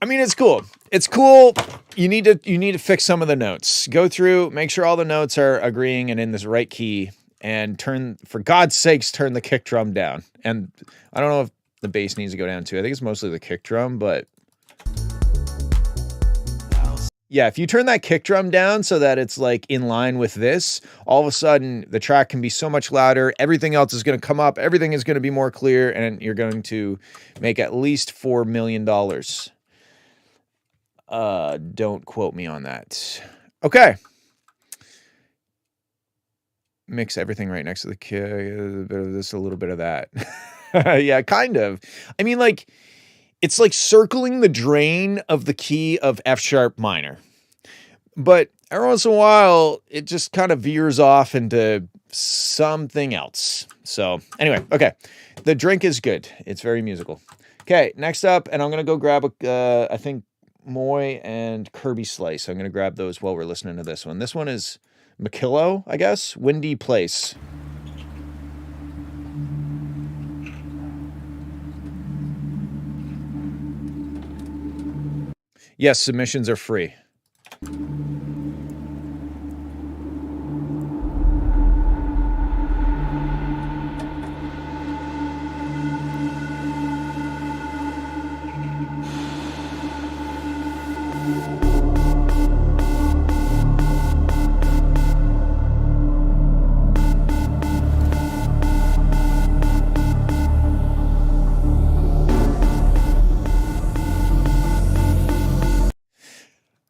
S1: I mean, it's cool. It's cool. You need to fix some of the notes. Go through, make sure all the notes are agreeing and in this right key, and for God's sakes, turn the kick drum down. And I don't know if the bass needs to go down too. I think it's mostly the kick drum, but yeah, if you turn that kick drum down so that it's like in line with this, all of a sudden the track can be so much louder. Everything else is going to come up. Everything is going to be more clear, and you're going to make at least $4 million. Don't quote me on that. Okay. Mix everything right next to the kick. A bit of this, a little bit of that. Yeah, kind of. I mean, like, it's like circling the drain of the key of F sharp minor. But every once in a while, it just kind of veers off into something else. So anyway, okay. The drink is good. It's very musical. Okay, next up, and I'm going to go grab I think Moy and Kirby Slice. I'm going to grab those while we're listening to this one. This one is Makillo, I guess. Windy Place. Yes, submissions are free.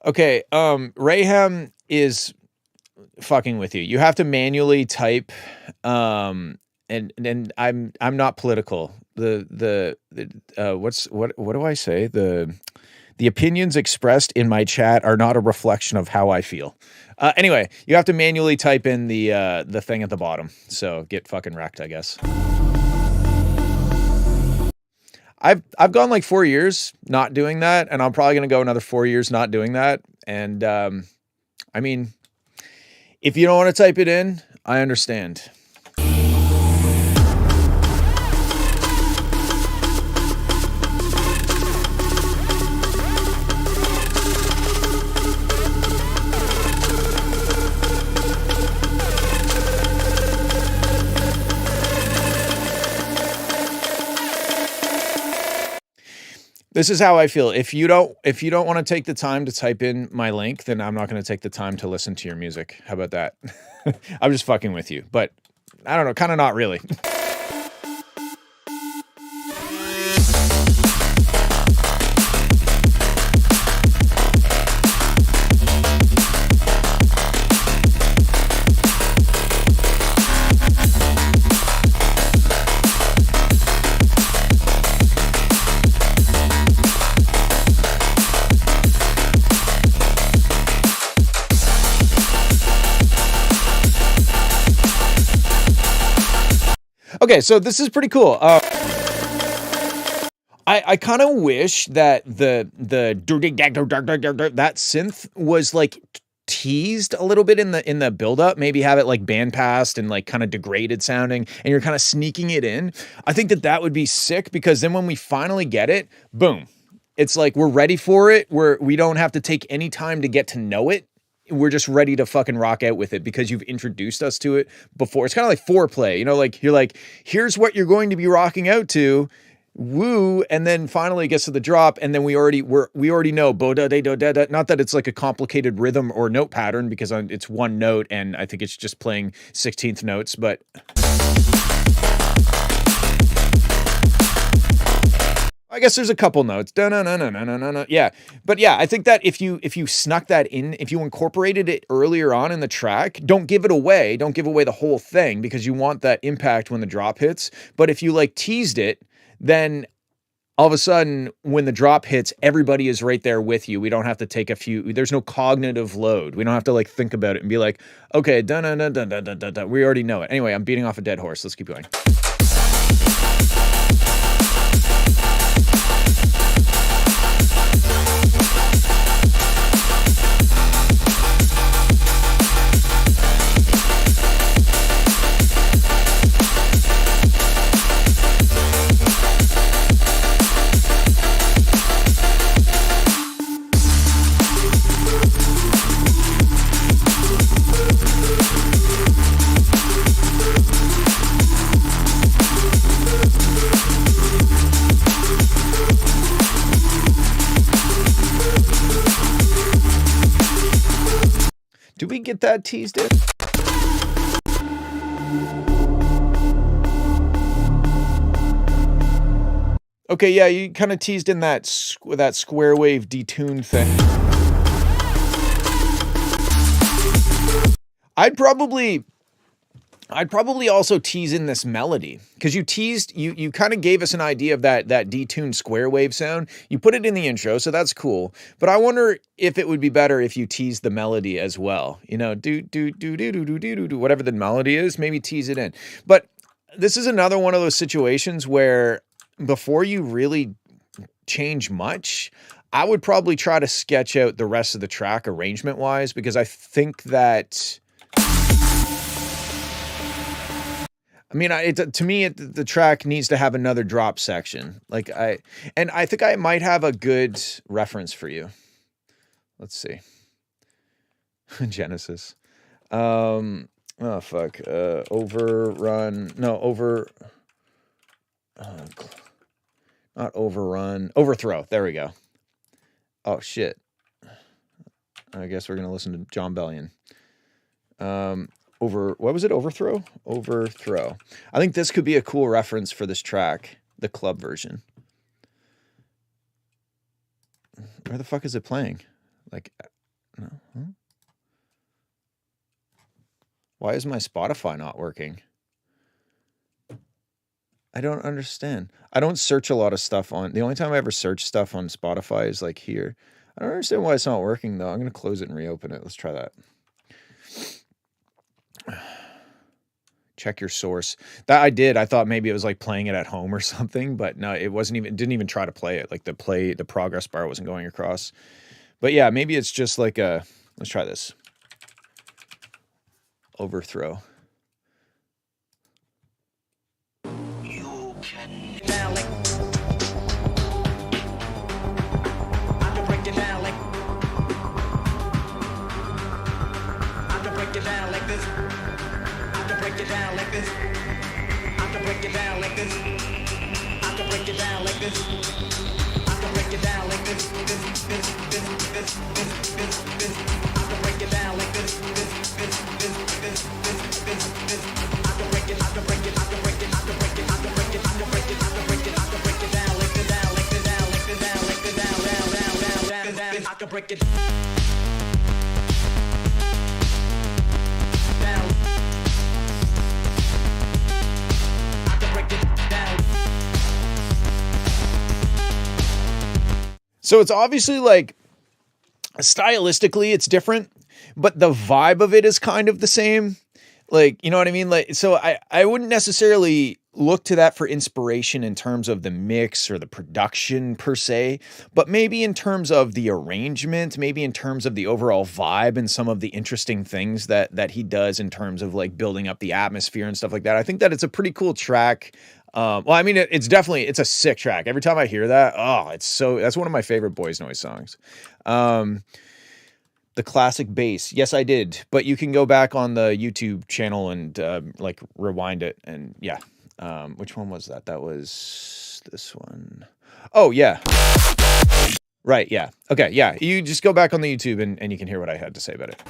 S1: Okay, Rayhem is fucking with you. You have to manually type, and I'm not political. What do I say? The opinions expressed in my chat are not a reflection of how I feel. Anyway, you have to manually type in the thing at the bottom. So get fucking wrecked, I guess. I've gone like 4 years not doing that, and I'm probably going to go another 4 years not doing that. And I mean, if you don't want to type it in, I understand. This is how I feel. If you don't want to take the time to type in my link, then I'm not going to take the time to listen to your music. How about that? I'm just fucking with you, but I don't know, kind of not really. Okay, so this is pretty cool. I kind of wish that that synth was like teased a little bit in the build up. Maybe have it like bandpassed and like kind of degraded sounding, and you're kind of sneaking it in. I think that would be sick, because then when we finally get it, boom, it's like we're ready for it. We don't have to take any time to get to know it. We're just ready to fucking rock out with it because you've introduced us to it before. It's kind of like foreplay, you know, like you're like, here's what you're going to be rocking out to, woo, and then finally it gets to the drop, and then we already know bo da da da da. Not that it's like a complicated rhythm or note pattern, because it's one note, and I think it's just playing 16th notes, but I guess there's a couple notes. No. Yeah. But yeah, I think that if you snuck that in, if you incorporated it earlier on in the track, don't give it away. Don't give away the whole thing because you want that impact when the drop hits. But if you like teased it, then all of a sudden when the drop hits, everybody is right there with you. We don't have to take there's no cognitive load. We don't have to like think about it and be like, okay, we already know it. Anyway, I'm beating off a dead horse. Let's keep going. Do we get that teased in? Okay, yeah, you kind of teased in that square wave detune thing. I'd probably also tease in this melody because you kind of gave us an idea of that detuned square wave sound. You put it in the intro, so that's cool. But I wonder if it would be better if you teased the melody as well. You know, do whatever the melody is, maybe tease it in. But this is another one of those situations where before you really change much, I would probably try to sketch out the rest of the track arrangement wise because I think that. I mean, to me, the track needs to have another drop section. I think I might have a good reference for you. Let's see. Genesis. Oh, fuck. Overrun. No, not overrun. Overthrow. There we go. Oh, shit. I guess we're going to listen to John Bellion. What was it? Overthrow? Overthrow. I think this could be a cool reference for this track, the club version. Where the fuck is it playing? Like, no. Huh? Why is my Spotify not working? I don't understand. I don't search a lot of stuff the only time I ever search stuff on Spotify is like here. I don't understand why it's not working though. I'm going to close it and reopen it. Let's try that. Check your source. That I did. I thought maybe it was like playing it at home or something, but no, it didn't even try to play it. Like the progress bar wasn't going across. But yeah, maybe it's just like let's try this. Overthrow.
S8: You can break it down. I can break it down.
S1: So it's obviously like stylistically it's different, but the vibe of it is kind of the same. Like, you know what I mean? Like, so I wouldn't necessarily look to that for inspiration in terms of the mix or the production per se, but maybe in terms of the arrangement, maybe in terms of the overall vibe and some of the interesting things that he does in terms of like building up the atmosphere and stuff like that. I think that it's a pretty cool track. Well, I mean, it's a sick track. Every time I hear that, that's one of my favorite Boys Noise songs. The classic bass. Yes, I did. But you can go back on the YouTube channel and like rewind it. And yeah. Which one was that? That was this one. Oh, yeah. Right. Yeah. Okay. Yeah. You just go back on the YouTube and you can hear what I had to say about it.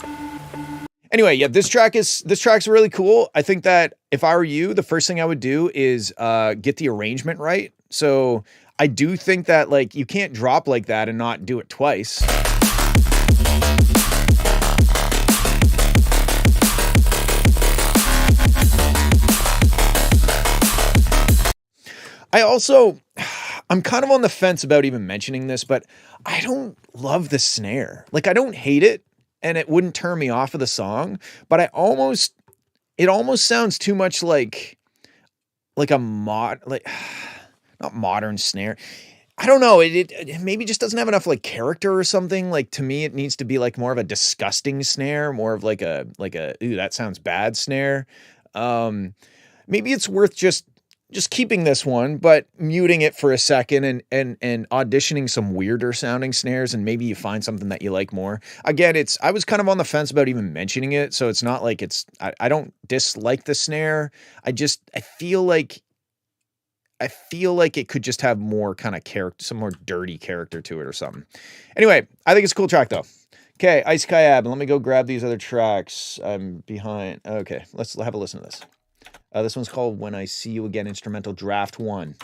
S1: Anyway, yeah, this track's really cool. I think that if I were you, the first thing I would do is get the arrangement right. So I do think that like you can't drop like that and not do it twice. I'm kind of on the fence about even mentioning this, but I don't love the snare. Like, I don't hate it, and it wouldn't turn me off of the song, but it almost sounds too much like not modern snare. I don't know. It maybe just doesn't have enough like character or something. Like, to me, it needs to be like more of a disgusting snare, more of like a ooh, that sounds bad snare. Maybe it's worth just keeping this one, but muting it for a second and auditioning some weirder sounding snares, and maybe you find something that you like more. Again, I was kind of on the fence about even mentioning it, so it's not like I don't dislike the snare. I feel like it could just have more kind of character, some more dirty character to it or something. Anyway, I think it's a cool track though. Okay, Ice Kayab, let me go grab these other tracks. I'm behind. Okay, let's have a listen to this. This one's called When I See You Again, instrumental draft 1.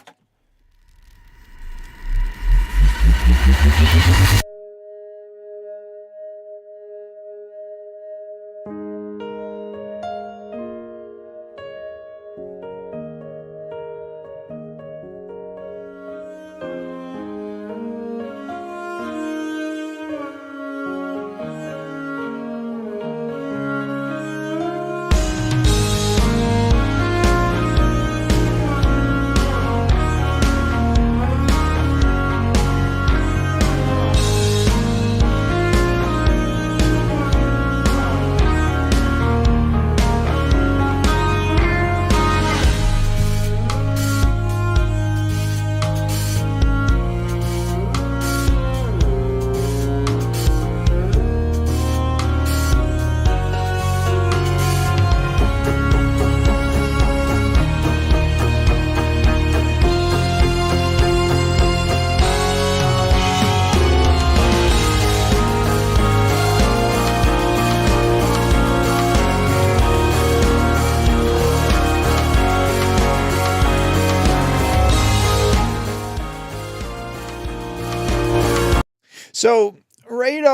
S1: So right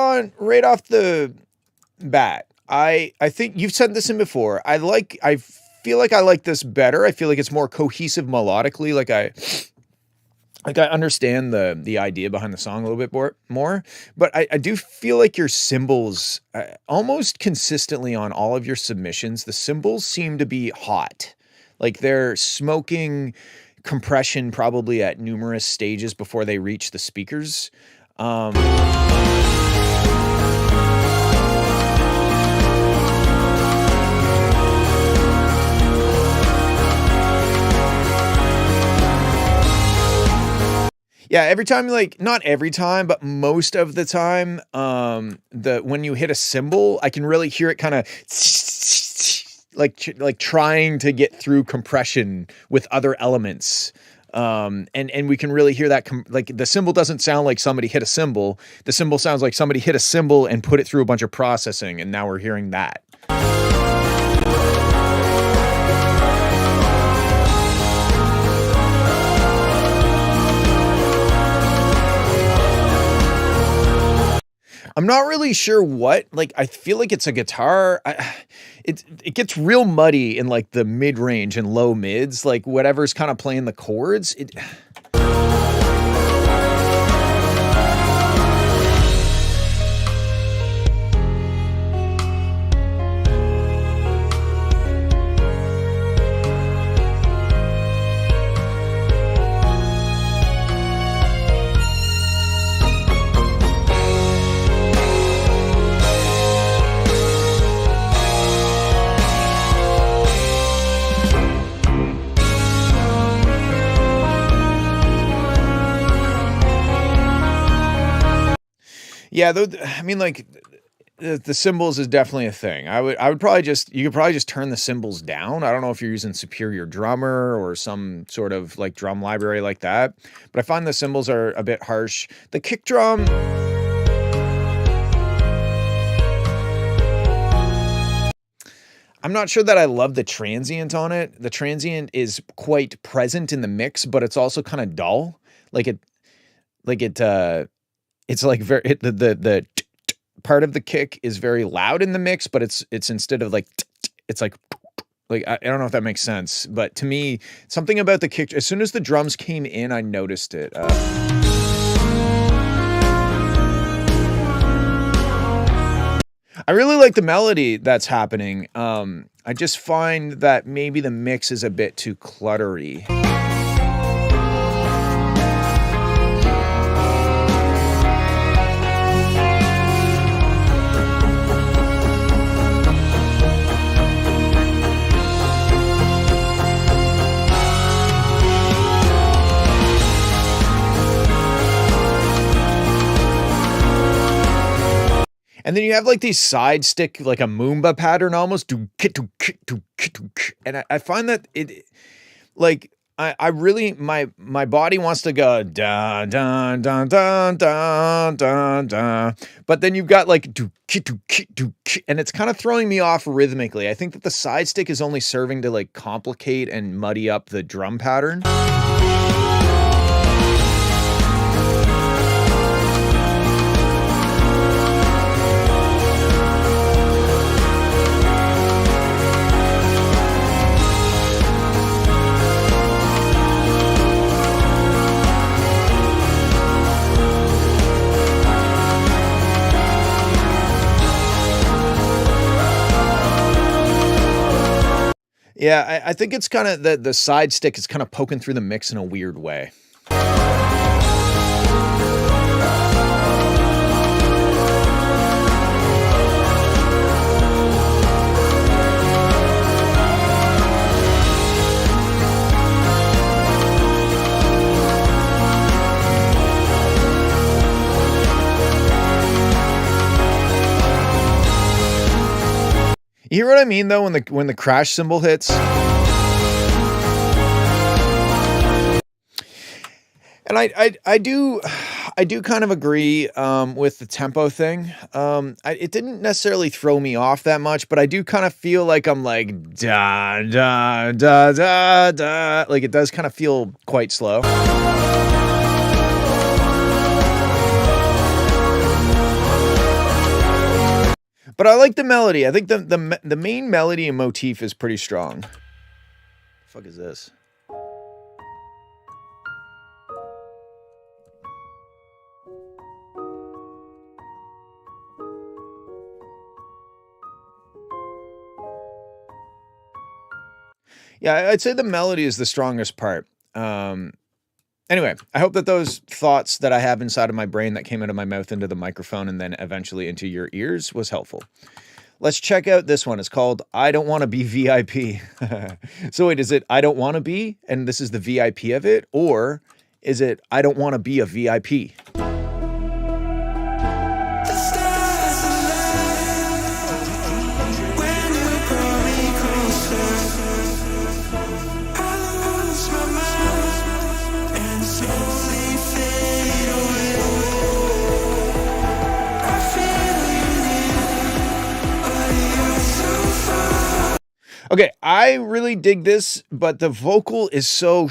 S1: off the bat, I think you've said this in before. I feel like I like this better. I feel like it's more cohesive melodically. Like I understand the idea behind the song a little bit more, but I do feel like your cymbals, almost consistently on all of your submissions, the cymbals seem to be hot. Like they're smoking compression probably at numerous stages before they reach the speakers. Yeah, every time, like, not every time, but most of the time, when you hit a cymbal, I can really hear it kind of like trying to get through compression with other elements. And we can really hear that, like the cymbal doesn't sound like somebody hit a cymbal. The cymbal sounds like somebody hit a cymbal and put it through a bunch of processing, and now we're hearing that. I'm not really sure what, like, I feel like it's a guitar. It gets real muddy in like the mid range and low mids, like whatever's kind of playing the chords. Yeah, I mean, like the cymbals is definitely a thing. You could probably just turn the cymbals down. I don't know if you're using Superior Drummer or some sort of like drum library like that, but I find the cymbals are a bit harsh. The kick drum, I'm not sure that I love the transient on it. The transient is quite present in the mix, but it's also kind of dull. like it, it's like very the part of the kick is very loud in the mix, but it's instead of like it's like I don't know if that makes sense, but to me, something about the kick, as soon as the drums came in, I noticed it. I really like the melody that's happening. I just find that maybe the mix is a bit too cluttery. And then you have like these side stick, like a Moomba pattern almost. And I find that it, like, I really, my body wants to go da da da da da da da, but then you've got like and it's kind of throwing me off rhythmically. I think that the side stick is only serving to like complicate and muddy up the drum pattern. Yeah, I think it's kind of the side stick is kind of poking through the mix in a weird way. You hear what I mean though when the crash cymbal hits? And I do kind of agree with the tempo thing. It didn't necessarily throw me off that much, but I do kind of feel like I'm like da da da da da. Like it does kind of feel quite slow. But I like the melody. I think the main melody and motif is pretty strong. The fuck is this? Yeah, I'd say the melody is the strongest part. Anyway, I hope that those thoughts that I have inside of my brain that came out of my mouth into the microphone and then eventually into your ears was helpful. Let's check out this one. It's called I Don't Want to Be VIP. So wait, is it I Don't Want to Be and this is the VIP of it? Or is it I Don't Want to Be a VIP? Okay, I really dig this, but the vocal is so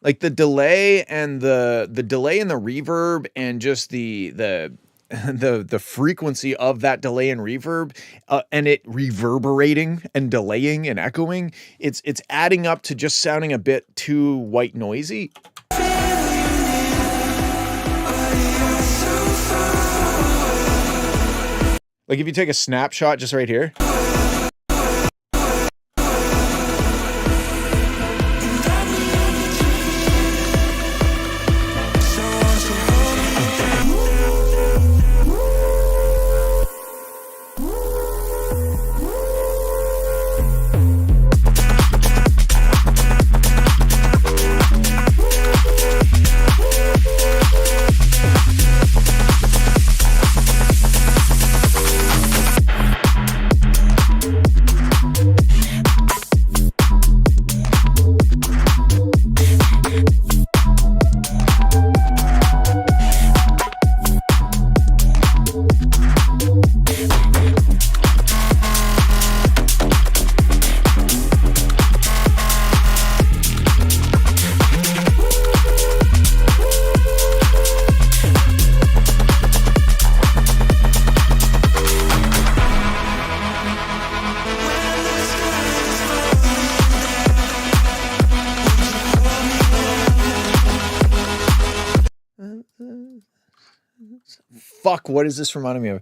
S1: like the delay and the delay and the reverb and just the frequency of that delay and reverb and it reverberating and delaying and echoing, it's adding up to just sounding a bit too white noisy. Like if you take a snapshot just right here. Fuck, what is this reminding me of?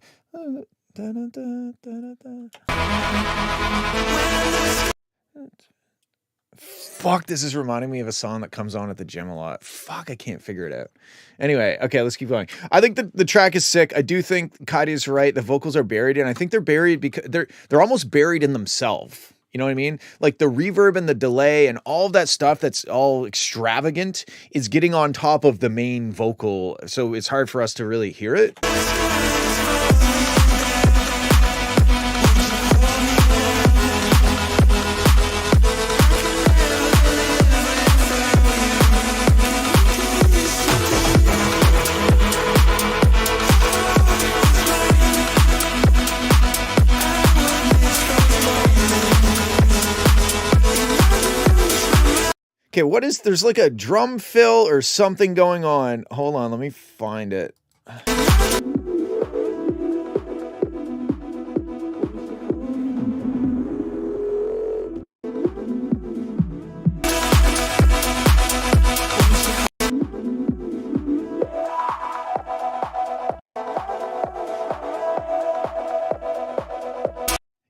S1: Fuck, this is reminding me of a song that comes on at the gym a lot. Fuck, I can't figure it out. Anyway, okay, let's keep going. I think the track is sick. I do think Kaidi is right. The vocals are buried, and I think they're buried because they're almost buried in themselves. You know what I mean? Like the reverb and the delay and all of that stuff that's all extravagant is getting on top of the main vocal, so it's hard for us to really hear it. Okay, what is, there's like a drum fill or something going on. Hold on, let me find it.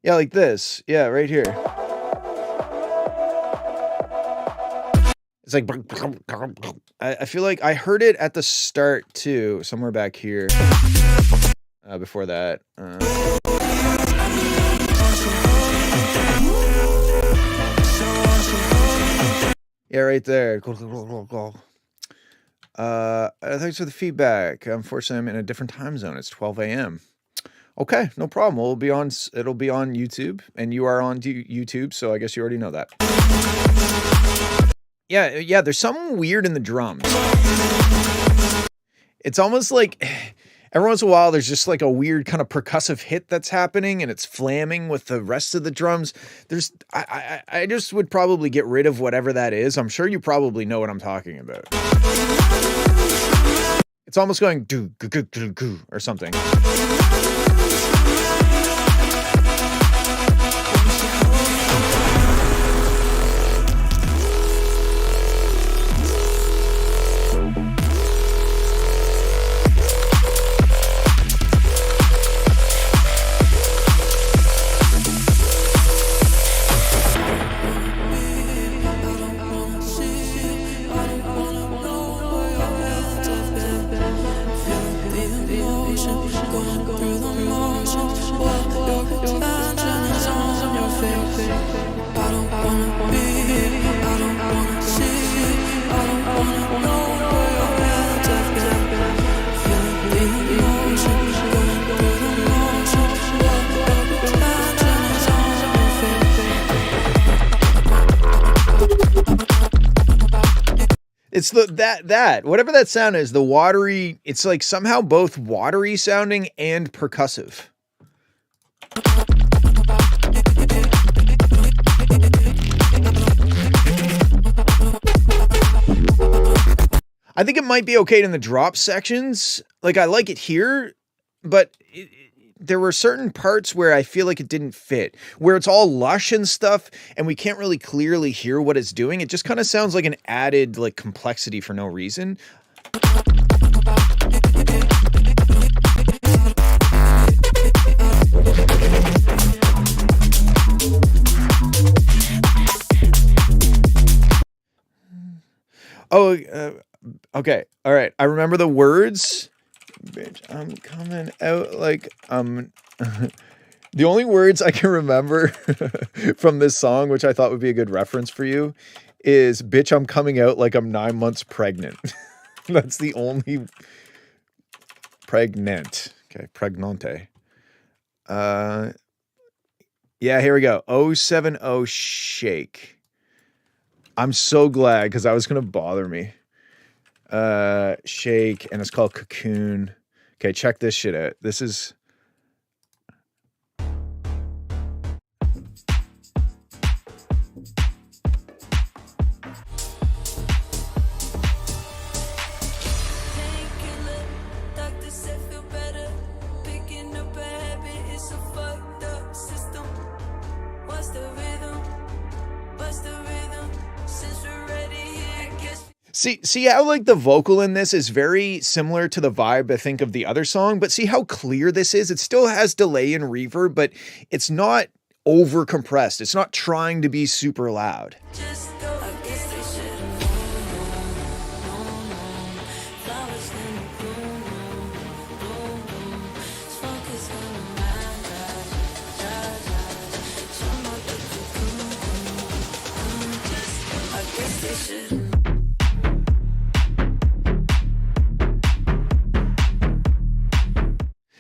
S1: Yeah, like this. Yeah, right here. It's like, I feel like I heard it at the start too, somewhere back here. Before that. Yeah, right there. Thanks for the feedback. Unfortunately, I'm in a different time zone. It's 12 a.m. Okay, no problem. It'll be on YouTube, and you are on YouTube, so I guess you already know that. Yeah, there's something weird in the drums. It's almost like every once in a while there's just like a weird kind of percussive hit that's happening and it's flamming with the rest of the drums. I just would probably get rid of whatever that is. I'm sure you probably know what I'm talking about. It's almost going do goo or something. It's that whatever that sound is, the watery, it's like somehow both watery sounding and percussive. I think it might be okay in the drop sections. Like I like it here, but there were certain parts where I feel like it didn't fit, where it's all lush and stuff and we can't really clearly hear what it's doing. It just kind of sounds like an added like complexity for no reason. Oh, okay. All right. I remember the words. Bitch, I'm coming out like the only words I can remember from this song, which I thought would be a good reference for you, is bitch, I'm coming out like I'm 9 months pregnant. That's the only pregnant. Okay, pregnante. Yeah, here we go. 070 shake. I'm so glad because that was gonna bother me. Shake, and it's called Cocoon. Okay, check this shit out. This is See how like the vocal in this is very similar to the vibe I think of the other song, but see how clear this is? It still has delay and reverb, but it's not over compressed. It's not trying to be super loud.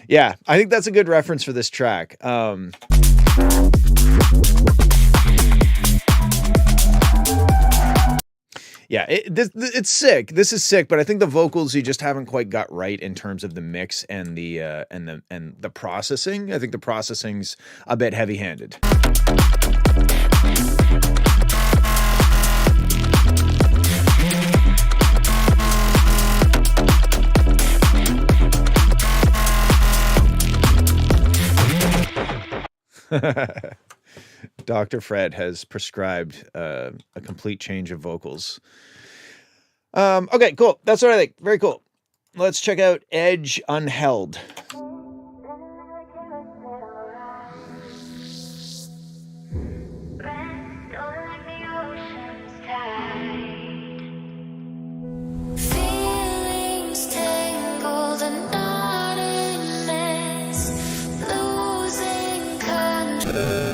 S1: Yeah, I think that's a good reference for this track. Yeah, it's sick. This is sick, but I think the vocals you just haven't quite got right in terms of the mix and the processing. I think the processing's a bit heavy-handed. Dr. Fred has prescribed a complete change of vocals. Okay, cool. That's what I think. Very cool. Let's check out Edge Unheld.
S7: Feelings tangled and not in mess, losing control.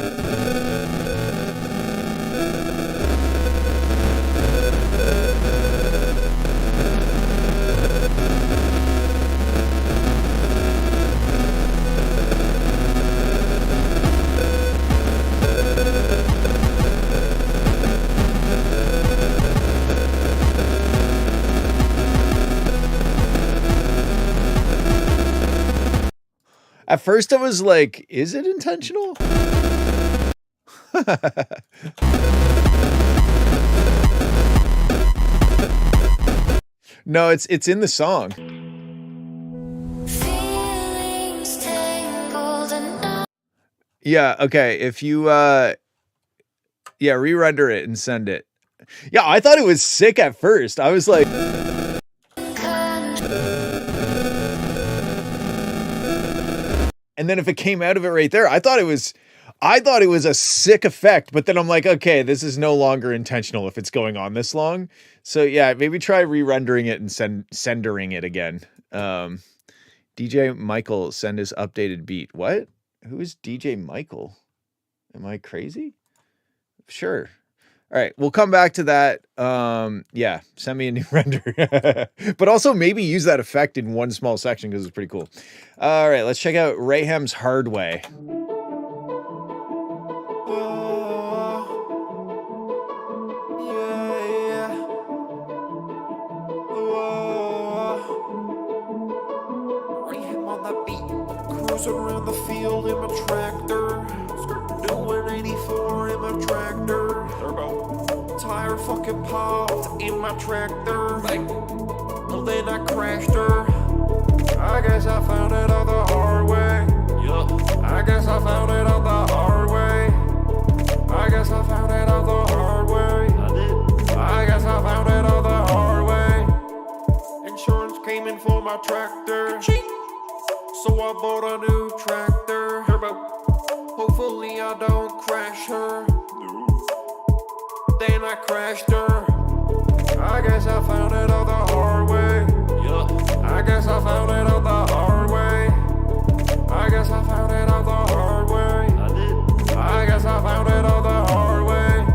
S1: At first I was like, is it intentional? No, it's in the song.
S7: Feelings tangled and not
S1: Yeah, okay. If you re-render it and send it. Yeah, I thought it was sick at first. I was like, and then if it came out of it right there, I thought it was a sick effect, but then I'm like, okay, this is no longer intentional if it's going on this long. So yeah, maybe try re-rendering it and sendering it again. DJ Michael, send his updated beat. What? Who is DJ Michael? Am I crazy? Sure. All right, we'll come back to that. Yeah, send me a new render. But also maybe use that effect in one small section because it's pretty cool. All right, let's check out Rayham's Hardway.
S9: Rayham on the beat, cruising around the field in my tractor, doing 84 in my tractor. Tire fucking popped in my tractor. Well, then I crashed her. I guess I found it on the hard way. I guess I found it on the hard way. I guess I found it on the hard way. I guess I found it on the hard way. Insurance came in for my tractor, so I bought a new tractor. Hopefully I don't crash her. Then I crashed her. I guess I found it on the hard way. I guess I found it on the hard way. I guess I found it on the hard way. I guess I found it on the hard way.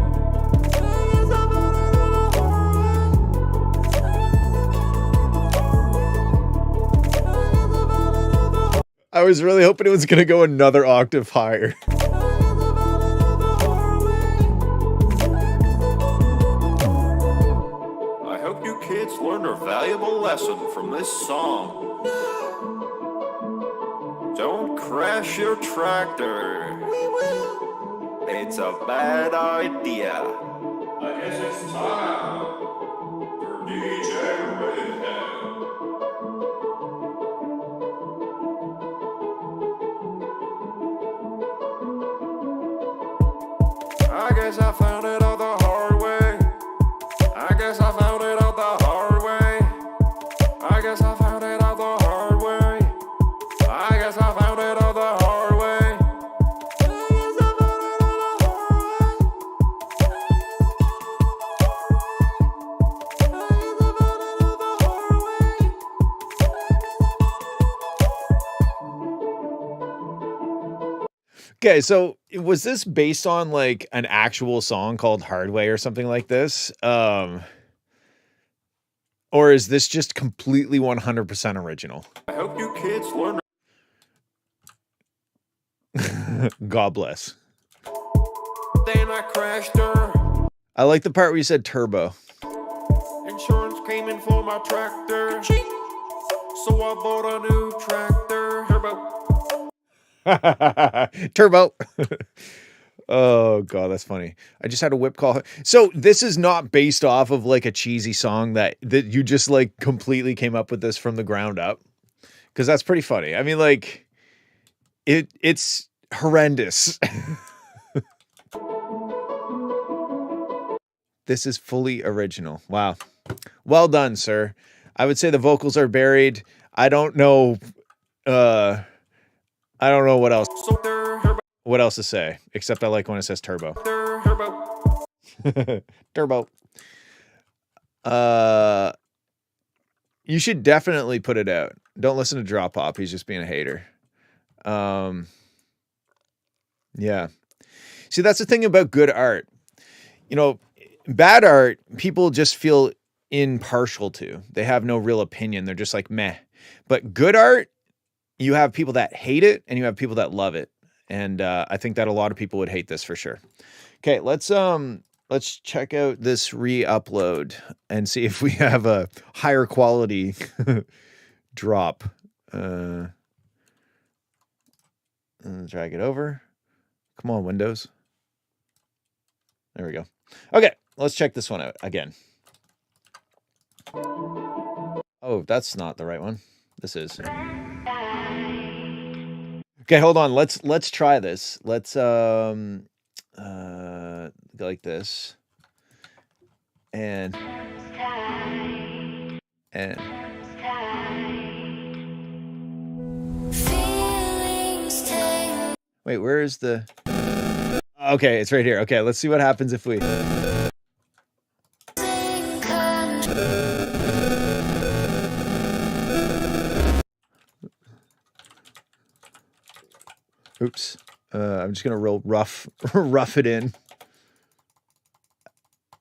S1: I was really hoping it was going to go another octave higher.
S9: I hope you kids learned a valuable lesson from this song. Don't crash your tractor. It's a bad idea. I guess it's time for DJ Redhead. I guess I found it on the hard way. I guess I found it on the
S1: Okay, so was this based on like an actual song called Hardway or something like this? Or is this just completely 100% original?
S9: I hope you kids learn.
S1: God bless.
S9: Then I crashed her.
S1: I like the part where you said turbo.
S9: Insurance came in for my tractor. So I bought a new tractor. Turbo.
S1: Turbo. Oh god, that's funny. I just had a whip call. So this is not based off of like a cheesy song that you just like completely came up with this from the ground up. Because that's pretty funny. I mean, like it's horrendous. This is fully original. Wow. Well done, sir. I would say the vocals are buried. I don't know what else to say, except I like when it says turbo. Turbo. You should definitely put it out. Don't listen to Drop Pop. He's just being a hater. Yeah. See, that's the thing about good art. You know, bad art, people just feel impartial to. They have no real opinion. They're just like, meh. But good art, you have people that hate it and you have people that love it. And I think that a lot of people would hate this for sure. Okay, let's check out this re-upload and see if we have a higher quality drop. Drag it over. Come on, Windows. There we go. Okay, let's check this one out again. Oh, that's not the right one. This is. Okay, hold on. Let's try this. Let's go like this. And wait, where is the... Okay, it's right here. Okay, let's see what happens if we... Oops. I'm just gonna rough it in.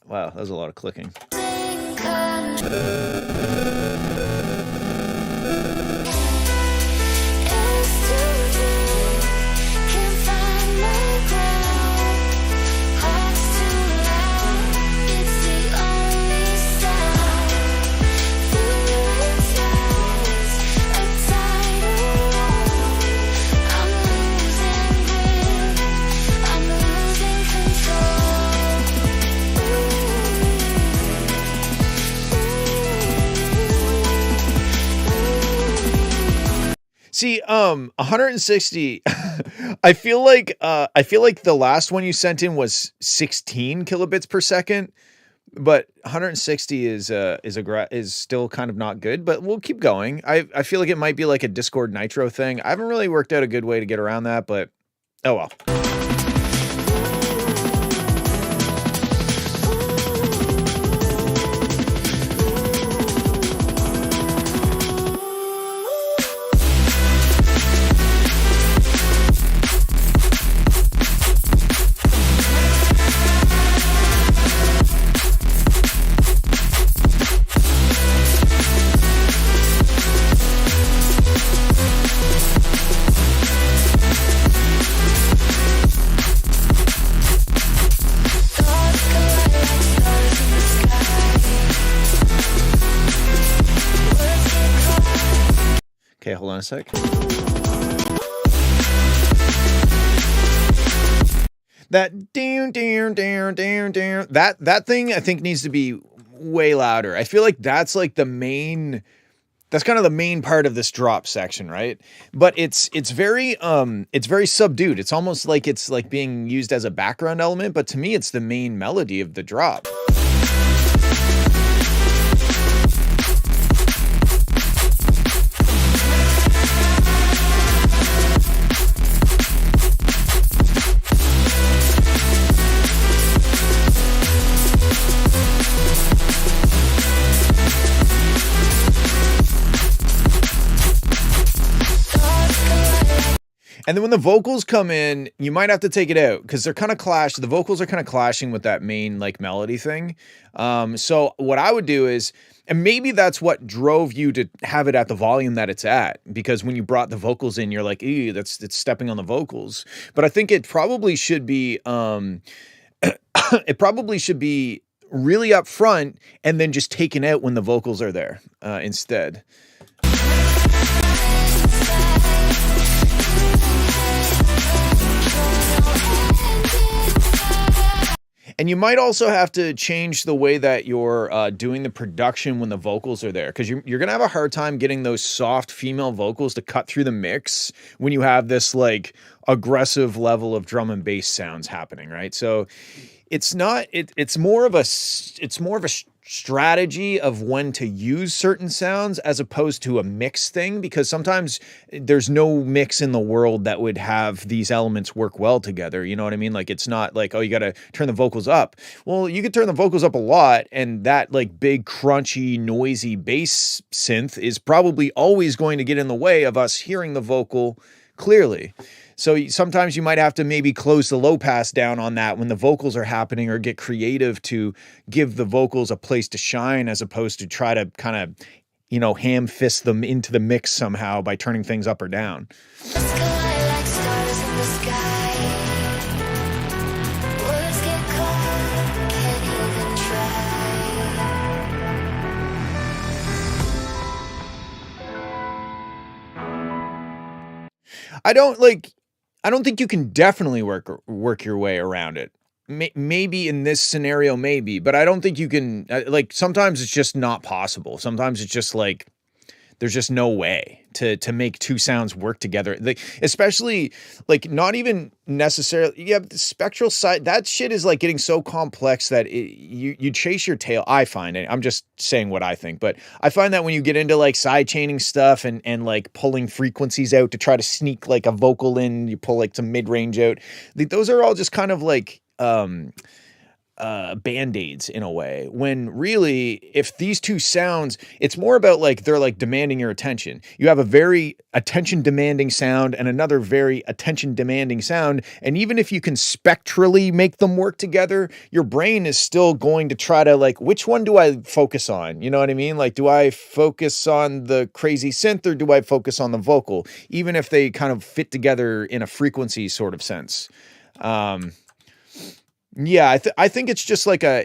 S1: Wow, that was a lot of clicking. See, 160. I feel like the last one you sent in was 16 kilobits per second, but 160 is still kind of not good. But we'll keep going. I feel like it might be like a Discord Nitro thing. I haven't really worked out a good way to get around that, but oh well. Okay, hold on a sec. That that thing I think needs to be way louder. I feel like that's like the main, that's kind of the main part of this drop section, right? But it's very subdued. It's almost like it's like being used as a background element, but to me it's the main melody of the drop. And then when the vocals come in, you might have to take it out because they're kind of the vocals are kind of clashing with that main like melody thing. So what I would do is, and maybe that's what drove you to have it at the volume that it's at, because when you brought the vocals in, you're like, ew, it's stepping on the vocals. But I think it probably should be, it probably should be really up front and then just taken out when the vocals are there instead. And you might also have to change the way that you're doing the production when the vocals are there, because you're going to have a hard time getting those soft female vocals to cut through the mix when you have this like aggressive level of drum and bass sounds happening, right? So it's more of a strategy of when to use certain sounds as opposed to a mix thing, because sometimes there's no mix in the world that would have these elements work well together. You know what I mean? Like, it's not like, oh, you got to turn the vocals up. Well, you could turn the vocals up a lot, and that like big crunchy noisy bass synth is probably always going to get in the way of us hearing the vocal clearly. So sometimes you might have to maybe close the low pass down on that when the vocals are happening, or get creative to give the vocals a place to shine, as opposed to try to kind of, you know, ham fist them into the mix somehow by turning things up or down.
S7: The sky like stars in the sky. Words get caught, can't even try.
S1: I don't think you can definitely work your way around it. Maybe in this scenario, maybe, but I don't think you can. Like, sometimes it's just not possible. Sometimes it's just like there's just no way to make two sounds work together. Like, especially like not even necessarily. Yeah, the spectral side, that shit is like getting so complex that you chase your tail. I find it. I'm just saying what I think, but I find that when you get into like side chaining stuff and like pulling frequencies out to try to sneak like a vocal in, you pull like some mid range out. Those are all just kind of like band-aids in a way, when really, if these two sounds, it's more about like they're like demanding your attention. You have a very attention demanding sound and another very attention demanding sound, and even if you can spectrally make them work together, your brain is still going to try to like, which one do I focus on? You know what I mean? Like, do I focus on the crazy synth, or do I focus on the vocal, even if they kind of fit together in a frequency sort of sense? Yeah, I think it's just like a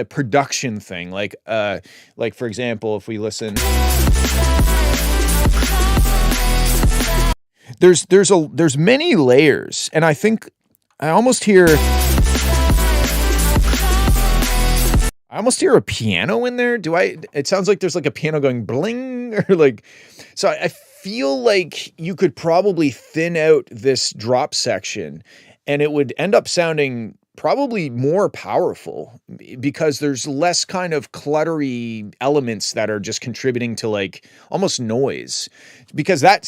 S1: production thing. Like for example, if we listen, there's many layers, and I think I almost hear a piano in there. It sounds like there's like a piano going bling, or like, so I feel like you could probably thin out this drop section and it would end up sounding probably more powerful, because there's less kind of cluttery elements that are just contributing to like almost noise, because that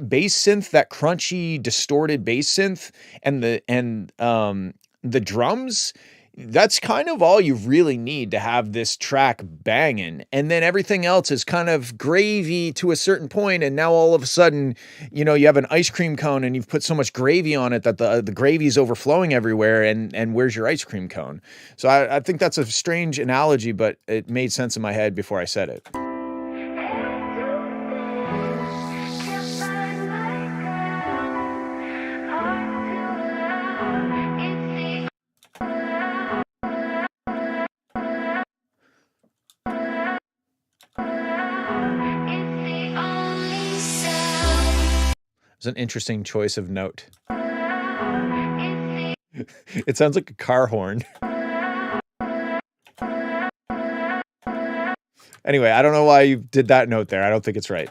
S1: bass synth, that crunchy distorted bass synth, and the drums, that's kind of all you really need to have this track banging. And then everything else is kind of gravy to a certain point, and now all of a sudden, you know, you have an ice cream cone and you've put so much gravy on it that the gravy is overflowing everywhere, and where's your ice cream cone? So I think that's a strange analogy, but it made sense in my head before I said it. It's an interesting choice of note. It sounds like a car horn. Anyway, I don't know why you did that note there. I don't think it's right.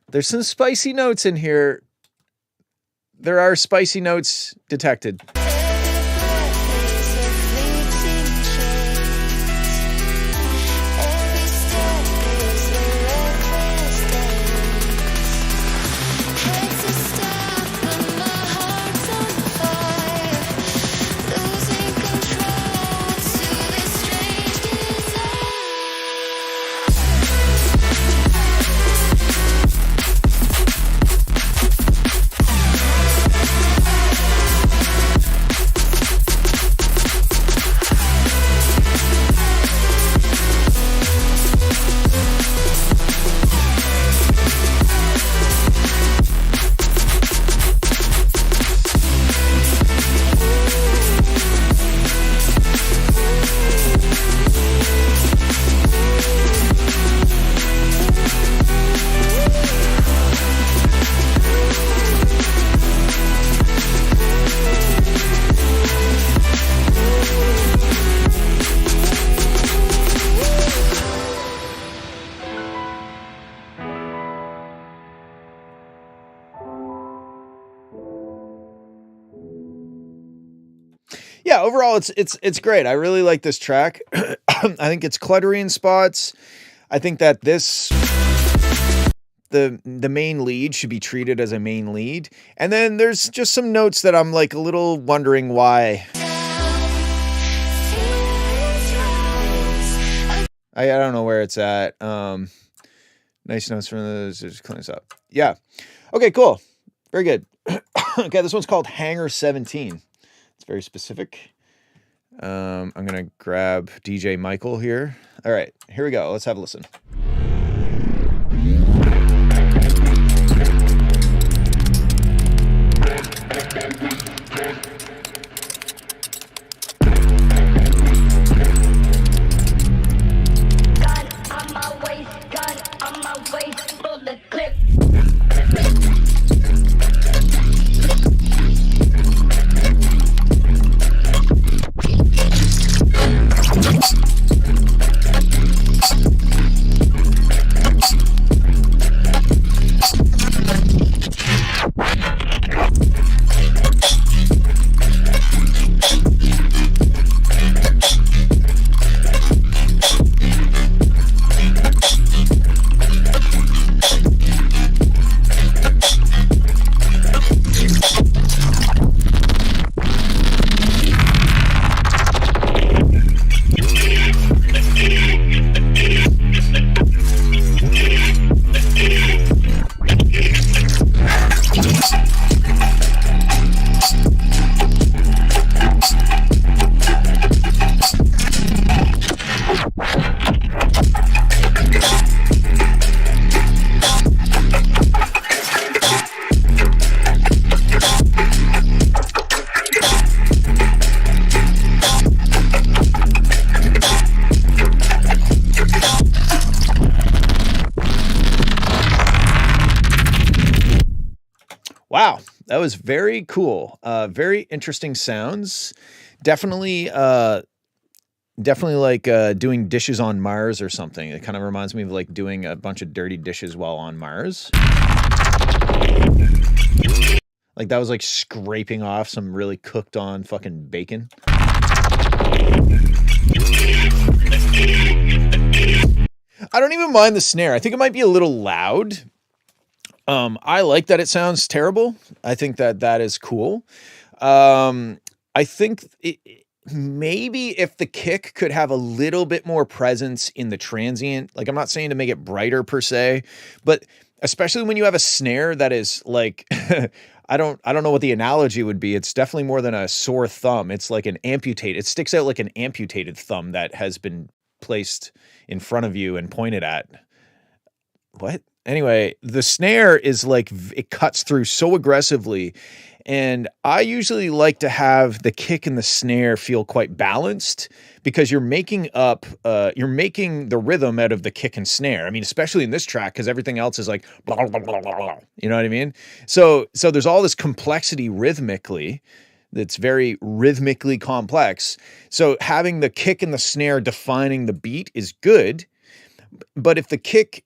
S1: There's some spicy notes in here. There are spicy notes detected. yeah, overall it's great. I really like this track. I think it's cluttery in spots. I think that the main lead should be treated as a main lead. And then there's just some notes that I'm like a little wondering why. I don't know where it's at. Nice notes from those. Just clean this up. Yeah. Okay, cool. Very good. Okay, this one's called Hangar 17. It's very specific. I'm going to grab DJ Michael here. All right, here we go. Let's have a listen. Wow, that was very cool. Very interesting sounds. Definitely like doing dishes on Mars or something. It kind of reminds me of like doing a bunch of dirty dishes while on Mars. Like that was like scraping off some really cooked on fucking bacon. I don't even mind the snare. I think it might be a little loud. I like that it sounds terrible. I think that is cool. I think maybe if the kick could have a little bit more presence in the transient, like I'm not saying to make it brighter per se, but especially when you have a snare that is like, I don't know what the analogy would be. It's definitely more than a sore thumb. It's like it sticks out like an amputated thumb that has been placed in front of you and pointed at. What? Anyway, the snare is like, it cuts through so aggressively. And I usually like to have the kick and the snare feel quite balanced because you're making the rhythm out of the kick and snare. I mean, especially in this track, because everything else is like, blah, blah, blah, blah, blah. You know what I mean? So there's all this complexity rhythmically that's very rhythmically complex. So having the kick and the snare defining the beat is good. But if the kick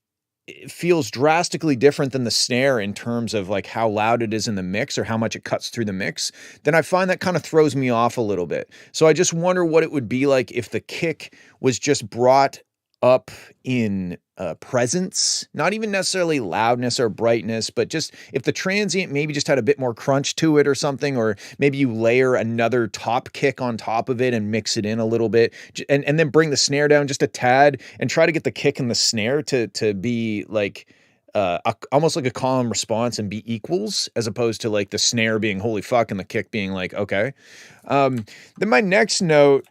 S1: feels drastically different than the snare in terms of like how loud it is in the mix or how much it cuts through the mix, then I find that kind of throws me off a little bit. So I just wonder what it would be like if the kick was just brought up in presence, not even necessarily loudness or brightness, but just if the transient maybe just had a bit more crunch to it or something, or maybe you layer another top kick on top of it and mix it in a little bit and then bring the snare down just a tad and try to get the kick and the snare to be like almost like a calm response and be equals, as opposed to like the snare being holy fuck and the kick being like, okay. Then my next note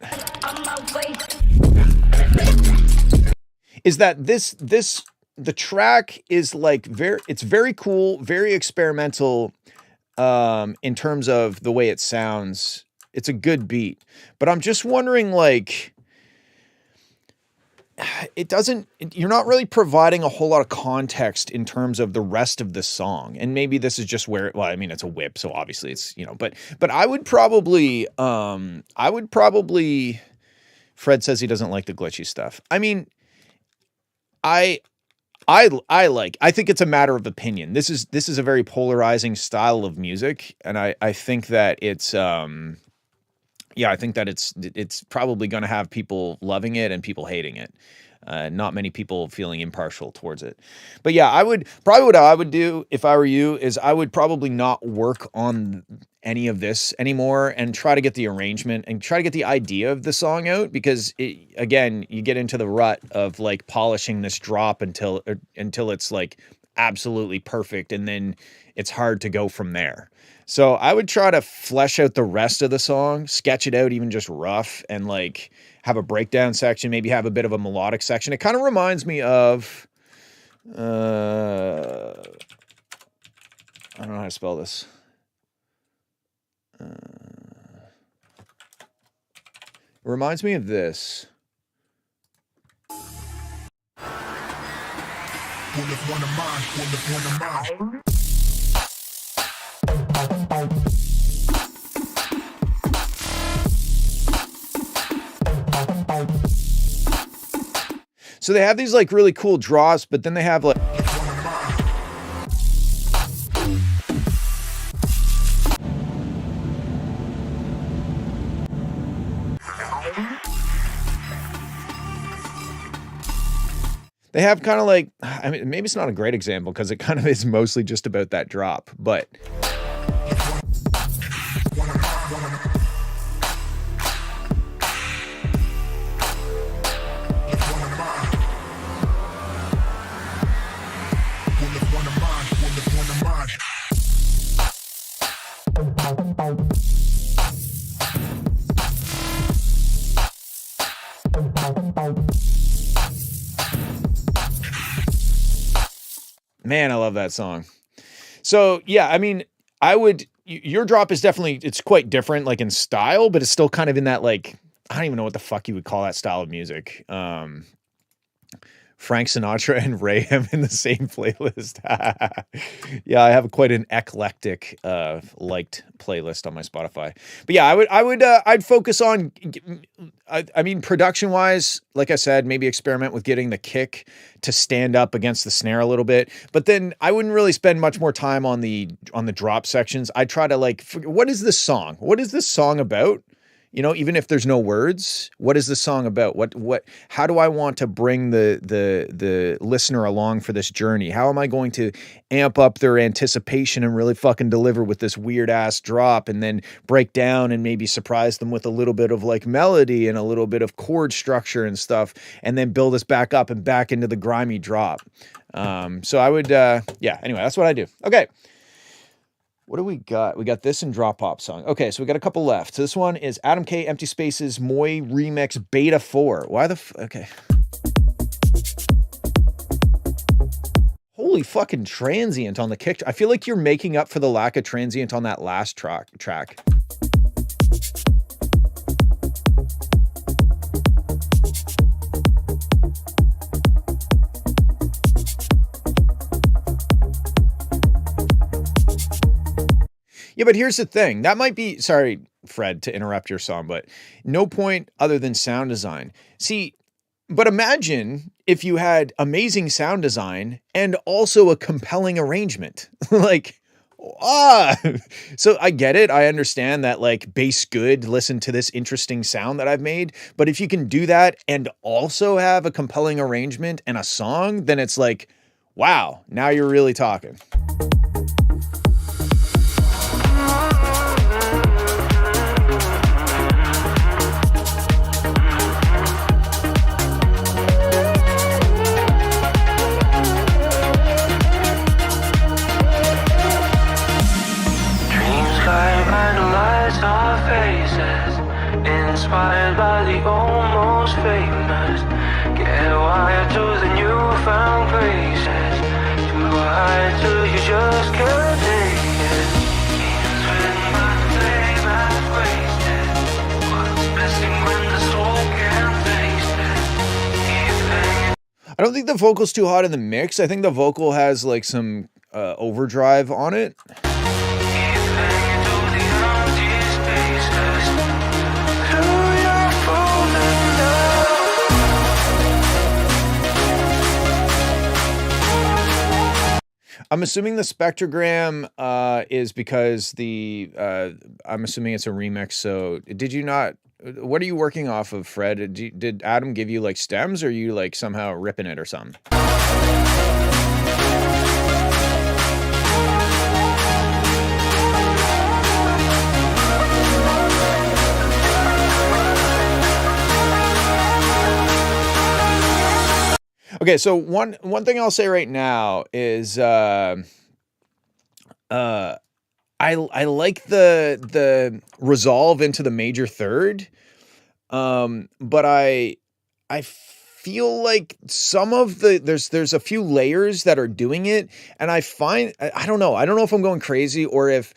S1: is that the track is like it's very cool, very experimental, in terms of the way it sounds. It's a good beat, but I'm just wondering, like, you're not really providing a whole lot of context in terms of the rest of the song. And maybe this is just where, well, I mean, it's a whip, so obviously it's, but I would probably, Fred says he doesn't like the glitchy stuff. I mean, I think it's a matter of opinion. This is a very polarizing style of music. And I think that it's, yeah, I think that it's probably going to have people loving it and people hating it. Not many people feeling impartial towards it. But yeah, what I would do if I were you is I would probably not work on any of this anymore and try to get the arrangement and try to get the idea of the song out, because again, you get into the rut of like polishing this drop until it's like absolutely perfect, and then it's hard to go from there. So I would try to flesh out the rest of the song, sketch it out even just rough, and like have a breakdown section, maybe have a bit of a melodic section. It kind of reminds me of, I don't know how to spell this. It reminds me of this. So they have these like really cool draws, but then they have like they have kind of like, I mean, maybe it's not a great example because it kind of is mostly just about that drop, but man, I love that song. So yeah, I mean, your drop is definitely, it's quite different, like in style, but it's still kind of in that, like, I don't even know what the fuck you would call that style of music. Frank Sinatra and Rayham in the same playlist. Yeah, I have quite an eclectic liked playlist on my Spotify. But yeah, I'd focus on, I mean, production wise, like I said, maybe experiment with getting the kick to stand up against the snare a little bit. But then I wouldn't really spend much more time on the drop sections. I'd try to like, what is this song? What is this song about? You know, even if there's no words, what is the song about? How do I want to bring the listener along for this journey? How am I going to amp up their anticipation and really fucking deliver with this weird ass drop, and then break down and maybe surprise them with a little bit of like melody and a little bit of chord structure and stuff, and then build us back up and back into the grimy drop. So I would, yeah, anyway, that's what I do. Okay. What do we got? We got this and Drop Pop song. Okay, so we got a couple left. So this one is Adam K. Empty Spaces Moy Remix Beta 4. Why the okay. Holy fucking transient on the kick. I feel like you're making up for the lack of transient on that last track. Yeah, but here's the thing. That might be, sorry, Fred, to interrupt your song, but no point other than sound design. See, but imagine if you had amazing sound design and also a compelling arrangement. Like, so I get it. I understand that, like, bass good, listen to this interesting sound that I've made. But if you can do that and also have a compelling arrangement and a song, then it's like, wow, now you're really talking.
S10: Inspired by the almost famous, get wired to the newfound graces, too high till you just can't take it. Means written by the flame I've wasted. What's missing when the soul can't taste it? Keep hanging.
S1: I don't think the vocal's too hot in the mix. I think the vocal has like some overdrive on it. I'm assuming the spectrogram is because the I'm assuming it's a remix. So did you not? What are you working off of, Fred? Did Adam give you like stems, or are you like somehow ripping it or something? Okay, so one thing I'll say right now is I like the resolve into the major third, but I feel like some of the there's a few layers that are doing it, and I find I don't know if I'm going crazy or if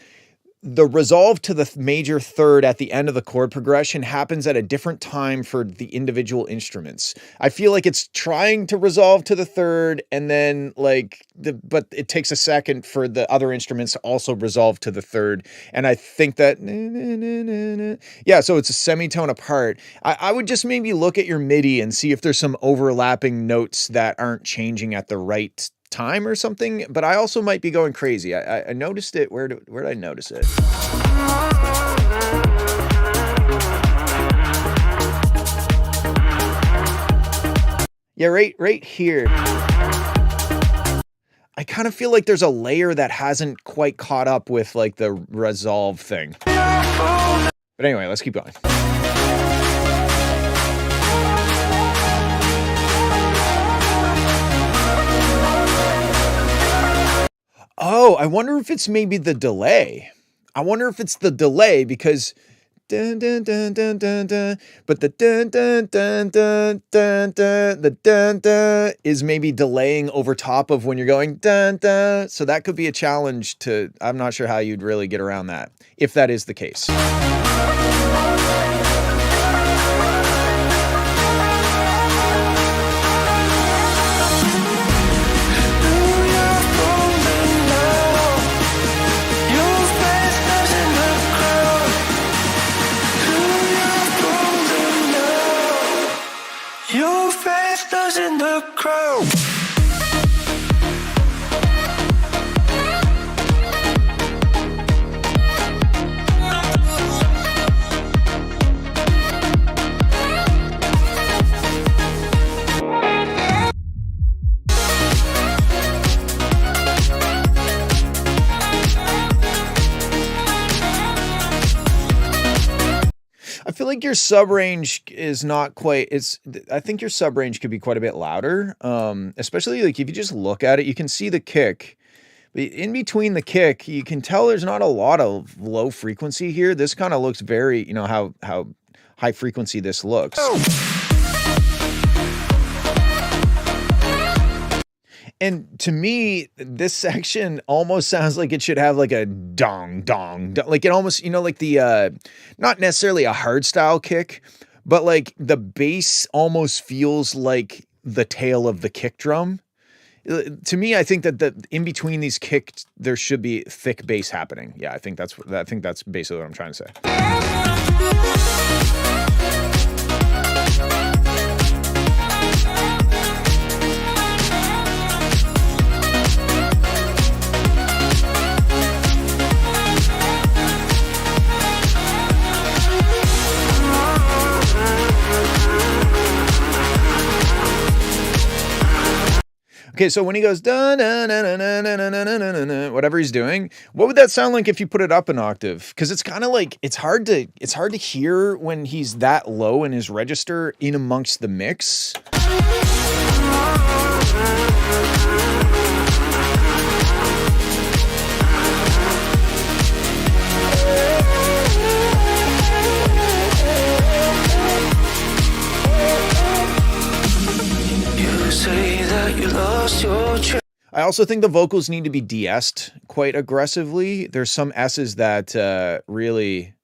S1: the resolve to the major third at the end of the chord progression happens at a different time for the individual instruments. I feel like it's trying to resolve to the third, and then but it takes a second for the other instruments to also resolve to the third. And I think that, yeah, so it's a semitone apart. I would just maybe look at your MIDI and see if there's some overlapping notes that aren't changing at the right time or something, but I also might be going crazy. I noticed it. Where did I notice it? Yeah, right here. I kind of feel like there's a layer that hasn't quite caught up with like the resolve thing. But anyway, let's keep going. Oh, I wonder if it's maybe the delay. I wonder if it's the delay because dun dun dun dun dun dun, but the dun dun dun dun dun dun, the dun dun is maybe delaying over top of when you're going dun dun. So that could be a challenge to. I'm not sure how you'd really get around that if that is the case.
S10: Your face doesn't look crowd.
S1: I feel like your sub range is not quite. I think your sub range could be quite a bit louder. Especially like if you just look at it, you can see the kick. But in between the kick, you can tell there's not a lot of low frequency here. This kind of looks very, how high frequency this looks. And to me, this section almost sounds like it should have like a dong, dong, dong. Like it almost, like the, not necessarily a hard style kick, but like the bass almost feels like the tail of the kick drum. To me, I think that in between these kicks, there should be thick bass happening. Yeah, I think that's basically what I'm trying to say. Okay, so when he goes whatever he's doing, what would that sound like if you put it up an octave? Because it's kind of like it's hard to hear when he's that low in his register in amongst the mix. I also think the vocals need to be de-essed quite aggressively. There's some S's that really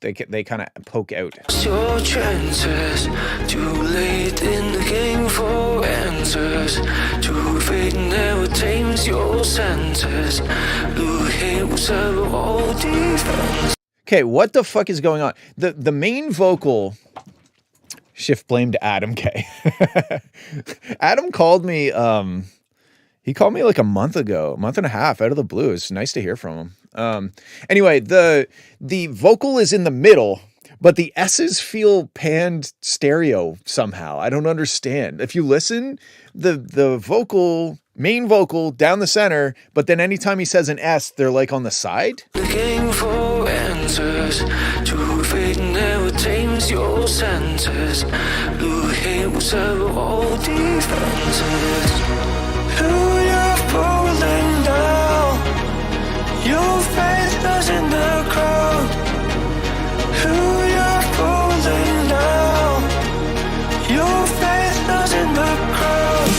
S1: they kind of poke out.
S10: Your chances, too late in the game for answers. Too fate never tames your senses. Okay, what
S1: the fuck is going on? The main vocal. Shift blame to Adam K. Adam called me He called me like a month ago, a month and a half out of the blue. It's nice to hear from him. Anyway, the vocal is in the middle, but the S's feel panned stereo somehow. I don't understand. If you listen, the vocal, main vocal down the center, but then anytime he says an S, they're like on the side.
S10: Looking for answers to fate never tames your senses. Look hills of all defenses. Who you're pulling down? Your face in the crowd. Who you're pulling down? Your face in the crowd.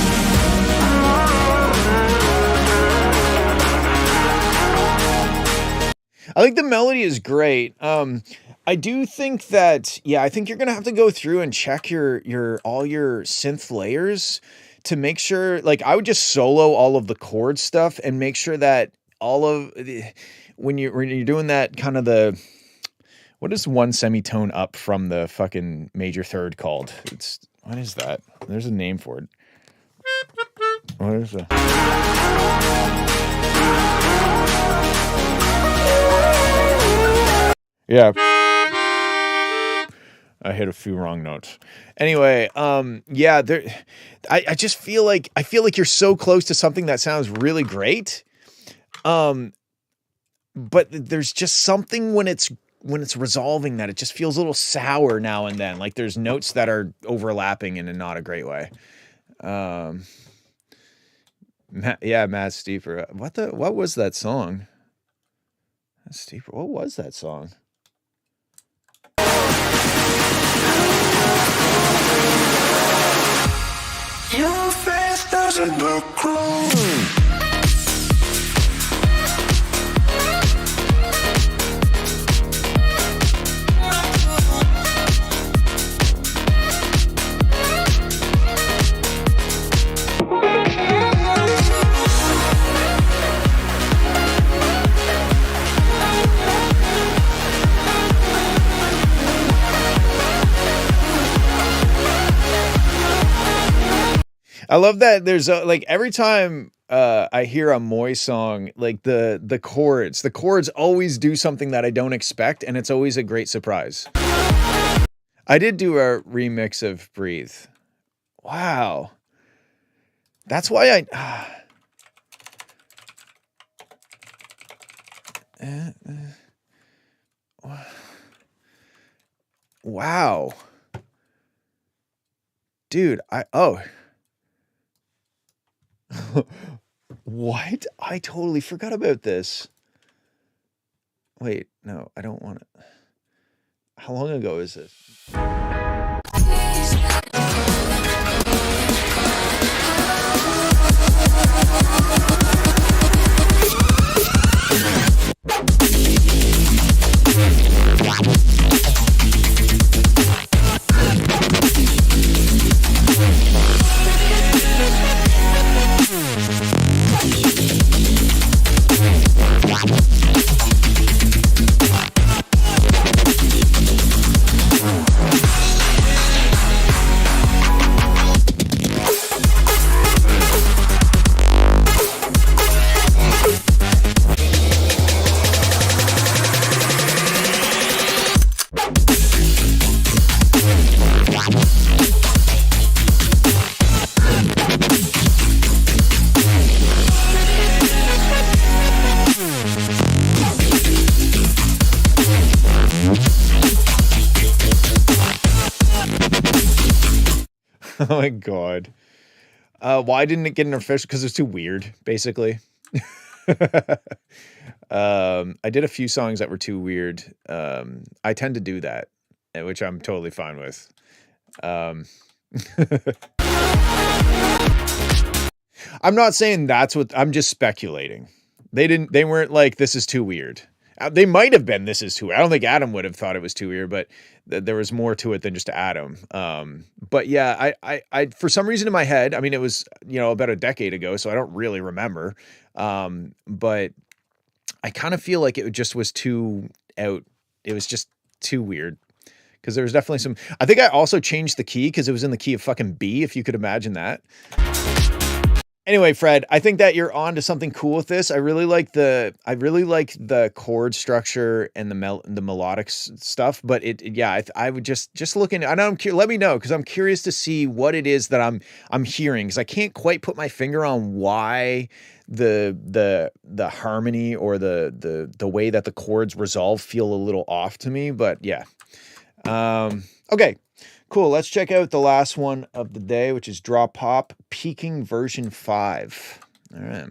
S1: I think the melody is great. I do think that, I think you're gonna have to go through and check your all your synth layers to make sure, like, I would just solo all of the chord stuff and make sure that all of when you're doing that kind of what is one semitone up from the fucking major third called? What is that? There's a name for it. What is that? Yeah. I hit a few wrong notes. Anyway, I just feel like you're so close to something that sounds really great. But there's just something when it's resolving that it just feels a little sour now and then. Like there's notes that are overlapping in a not a great way. Matt Steeper. What was that song? Matt Steeper. What was that song?
S10: Your face doesn't look cruel.
S1: I love that there's like every time I hear a Moy song, like the chords always do something that I don't expect, and it's always a great surprise. I did do a remix of Breathe. Wow. That's why wow. Dude, what? I totally forgot about this. Wait, no, I don't want it. How long ago is this? Oh my god. Why didn't it get an official? Because it's too weird, basically. I did a few songs that were too weird. I tend to do that, which I'm totally fine with. I'm not saying that's what I'm just speculating. They weren't like, this is too weird. They might have been, this is too weird. I don't think Adam would have thought it was too weird, but there was more to it than just Adam. But yeah, I for some reason in my head, I mean, it was, about a decade ago, so I don't really remember. But I kind of feel like it just was too out. It was just too weird. Because there was definitely some, I think I also changed the key because it was in the key of fucking B, if you could imagine that. Anyway, Fred, I think that you're on to something cool with this. I really like the chord structure and the melodic stuff, but I would just looking. I know let me know, because I'm curious to see what it is that I'm hearing, because I can't quite put my finger on why the harmony or the way that the chords resolve feel a little off to me. But yeah, okay. Cool. Let's check out the last one of the day, which is Draw Pop Peaking version 5. All right.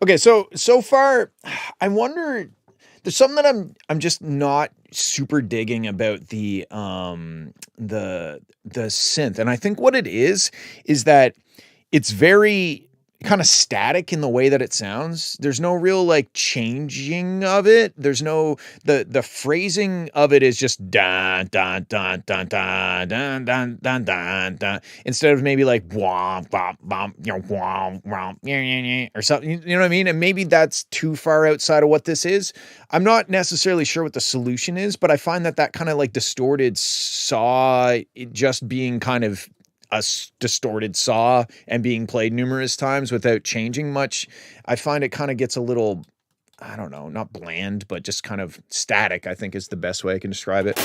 S1: Okay, so far, I wonder. There's something that I'm just not super digging about the synth, and I think what it is that it's very kind of static in the way that it sounds. There's no real like changing of it. There's no the phrasing of it is just dun dun dun dun dun dun dun dun dun dun, instead of maybe like womp bop bop, you know, womp womp or something. You know what I mean? And maybe that's too far outside of what this is. I'm not necessarily sure what the solution is, but I find that kind of like distorted saw, it just being kind of a distorted saw and being played numerous times without changing much, I find it kind of gets a little, I don't know, not bland, but just kind of static, I think is the best way I can describe it.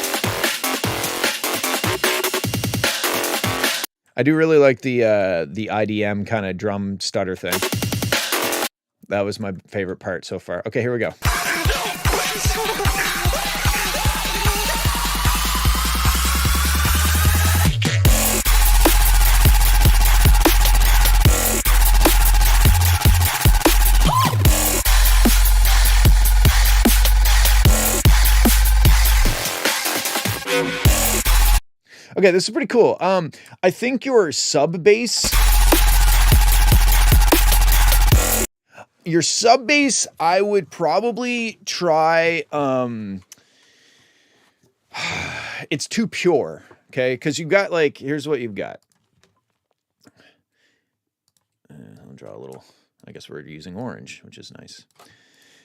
S1: I do really like the IDM kind of drum stutter thing. That was my favorite part so far. Okay, here we go. Okay, this is pretty cool. I think your sub bass, I would probably try, it's too pure, okay? Because you've got like, here's what you've got. I'll draw a little, I guess we're using orange, which is nice.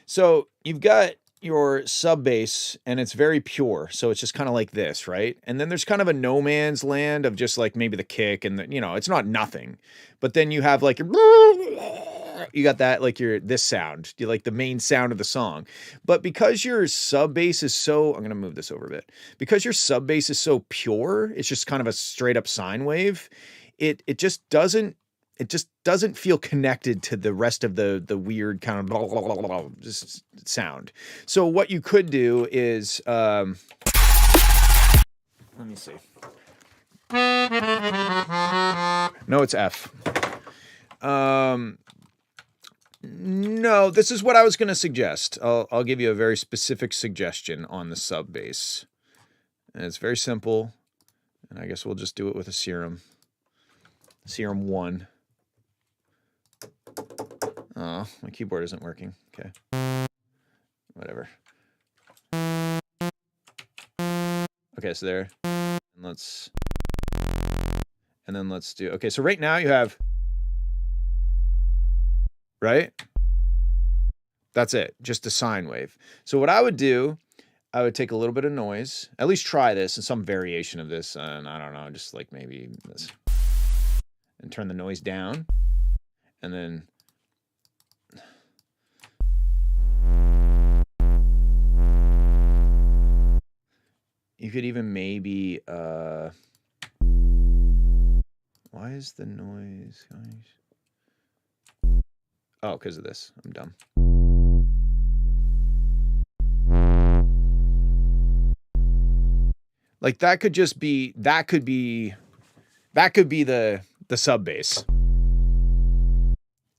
S1: So you've got your sub bass and it's very pure. So it's just kind of like this, right? And then there's kind of a no man's land of just like maybe the kick and the, you know, it's not nothing, but then you have like, you got that, like this sound, you like the main sound of the song. But because your sub bass is so, I'm going to move this over a bit, because your sub bass is so pure, it's just kind of a straight up sine wave. It just doesn't feel connected to the rest of the weird kind of blah, blah, blah, blah, blah, just sound. So what you could do is, let me see. No, it's F. No, this is what I was going to suggest. I'll give you a very specific suggestion on the sub bass. And it's very simple. And I guess we'll just do it with a serum. Serum 1. Oh, my keyboard isn't working. Okay. Whatever. Okay, so there. And then let's do, okay, so right now you have, right? That's it. Just a sine wave. So what I would do, I would take a little bit of noise, at least try this and some variation of this. And I don't know, just like maybe this. And turn the noise down. And then you could even maybe, why is the noise going? Oh, because of this. I'm dumb. Like that could just be, that could be the sub bass.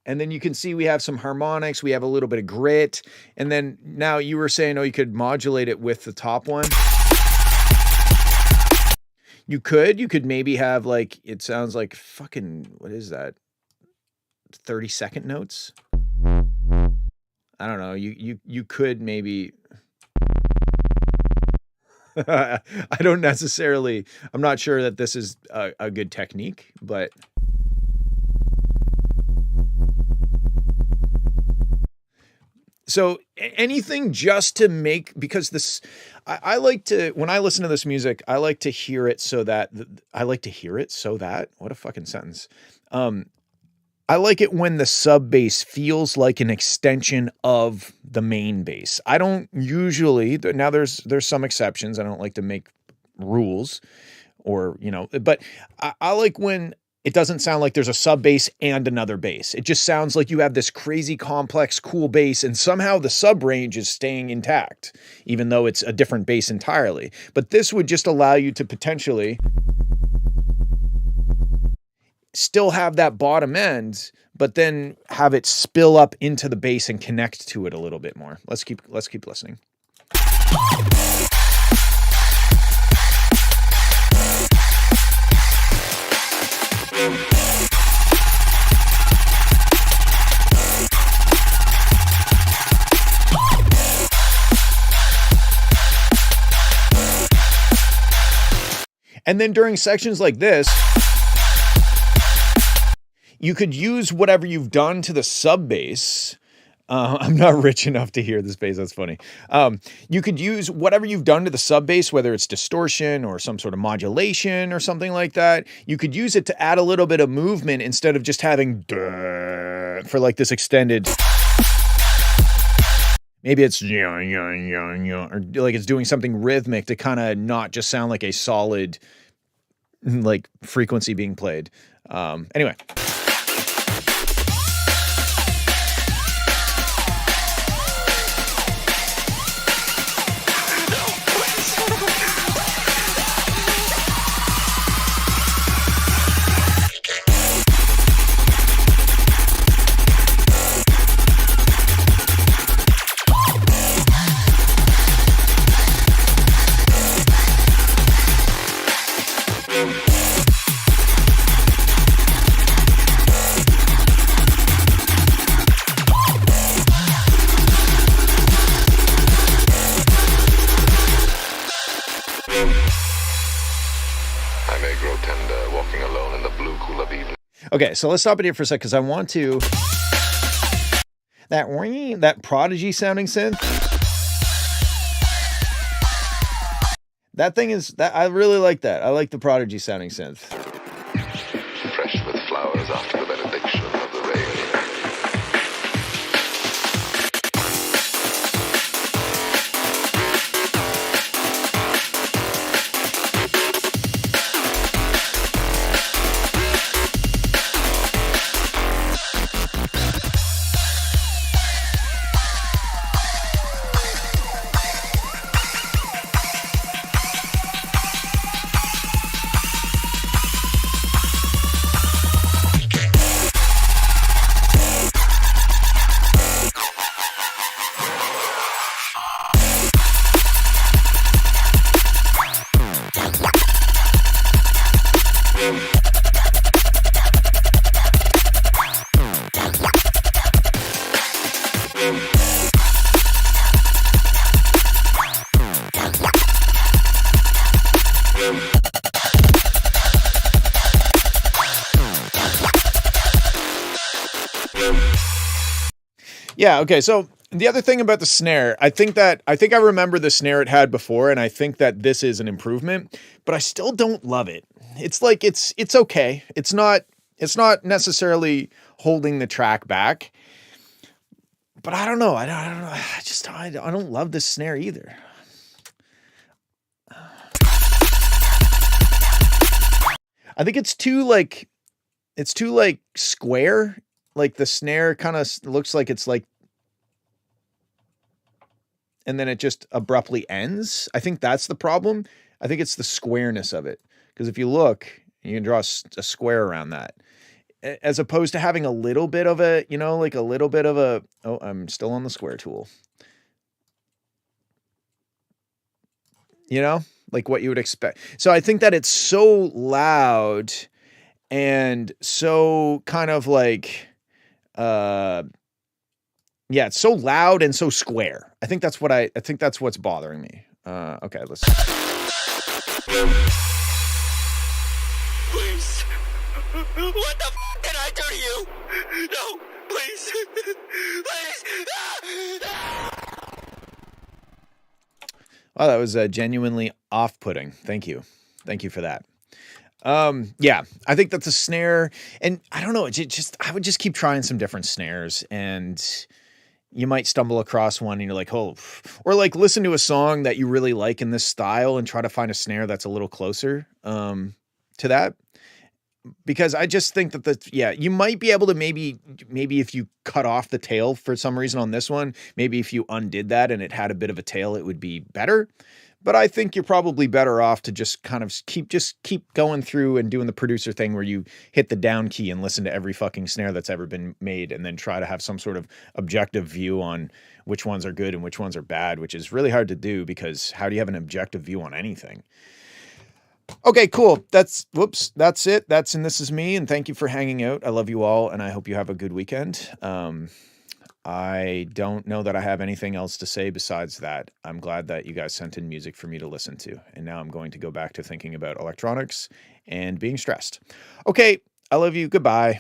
S1: And then you can see we have some harmonics, we have a little bit of grit. And then now you were saying, oh, you could modulate it with the top one. You could maybe have like, it sounds like fucking, what is that? 30-second notes? I don't know. You could maybe. I don't necessarily, I'm not sure that this is a good technique, but so anything just to make, because this, I like to, when I listen to this music, I like to hear it so that, what a fucking sentence. I like it when the sub bass feels like an extension of the main bass. I don't usually, now there's some exceptions. I don't like to make rules or, but I like when it doesn't sound like there's a sub bass and another bass. It just sounds like you have this crazy complex, cool bass, and somehow the sub range is staying intact, even though it's a different bass entirely. But this would just allow you to potentially still have that bottom end, but then have it spill up into the bass and connect to it a little bit more. Let's keep listening. And then during sections like this, you could use whatever you've done to the sub bass. I'm not rich enough to hear this bass. That's funny. You could use whatever you've done to the sub bass, whether it's distortion or some sort of modulation or something like that. You could use it to add a little bit of movement instead of just having for like this extended. Maybe it's or like it's doing something rhythmic to kind of not just sound like a solid like frequency being played. Anyway. Okay, so let's stop it here for a sec because I want to that Prodigy sounding synth. That thing is that I really like that. I like the Prodigy sounding synth.
S11: Fresh with flowers after the benediction of the rain.
S1: Yeah, okay, so the other thing about the snare, I think I remember the snare it had before, and I think that this is an improvement, but I still don't love it. It's like it's okay. It's not necessarily holding the track back. But I don't know. I don't love this snare either. I think it's too square. Like the snare kind of looks like it's like, and then it just abruptly ends. I think that's the problem. I think it's the squareness of it. Because if you look, you can draw a square around that. As opposed to having a little bit of a, like a little bit of a, oh, I'm still on the square tool. like what you would expect. So I think that it's so loud and so kind of like, yeah, it's so loud and so square. I think that's what's bothering me. Okay, let's.
S8: Please. What the f did I do to you? No, please. Please.
S1: Wow, that was genuinely off-putting. Thank you for that. Yeah, I think that's a snare, and I don't know. I would just keep trying some different snares, and you might stumble across one, and you're like, oh, or like listen to a song that you really like in this style, and try to find a snare that's a little closer to that. Because I just think that you might be able to maybe if you cut off the tail for some reason on this one, maybe if you undid that and it had a bit of a tail, it would be better. But I think you're probably better off to just kind of keep going through and doing the producer thing where you hit the down key and listen to every fucking snare that's ever been made, and then try to have some sort of objective view on which ones are good and which ones are bad, which is really hard to do because how do you have an objective view on anything? Okay, cool. That's it. And this is me. And thank you for hanging out. I love you all. And I hope you have a good weekend. I don't know that I have anything else to say besides that. I'm glad that you guys sent in music for me to listen to. And now I'm going to go back to thinking about electronics and being stressed. Okay. I love you. Goodbye.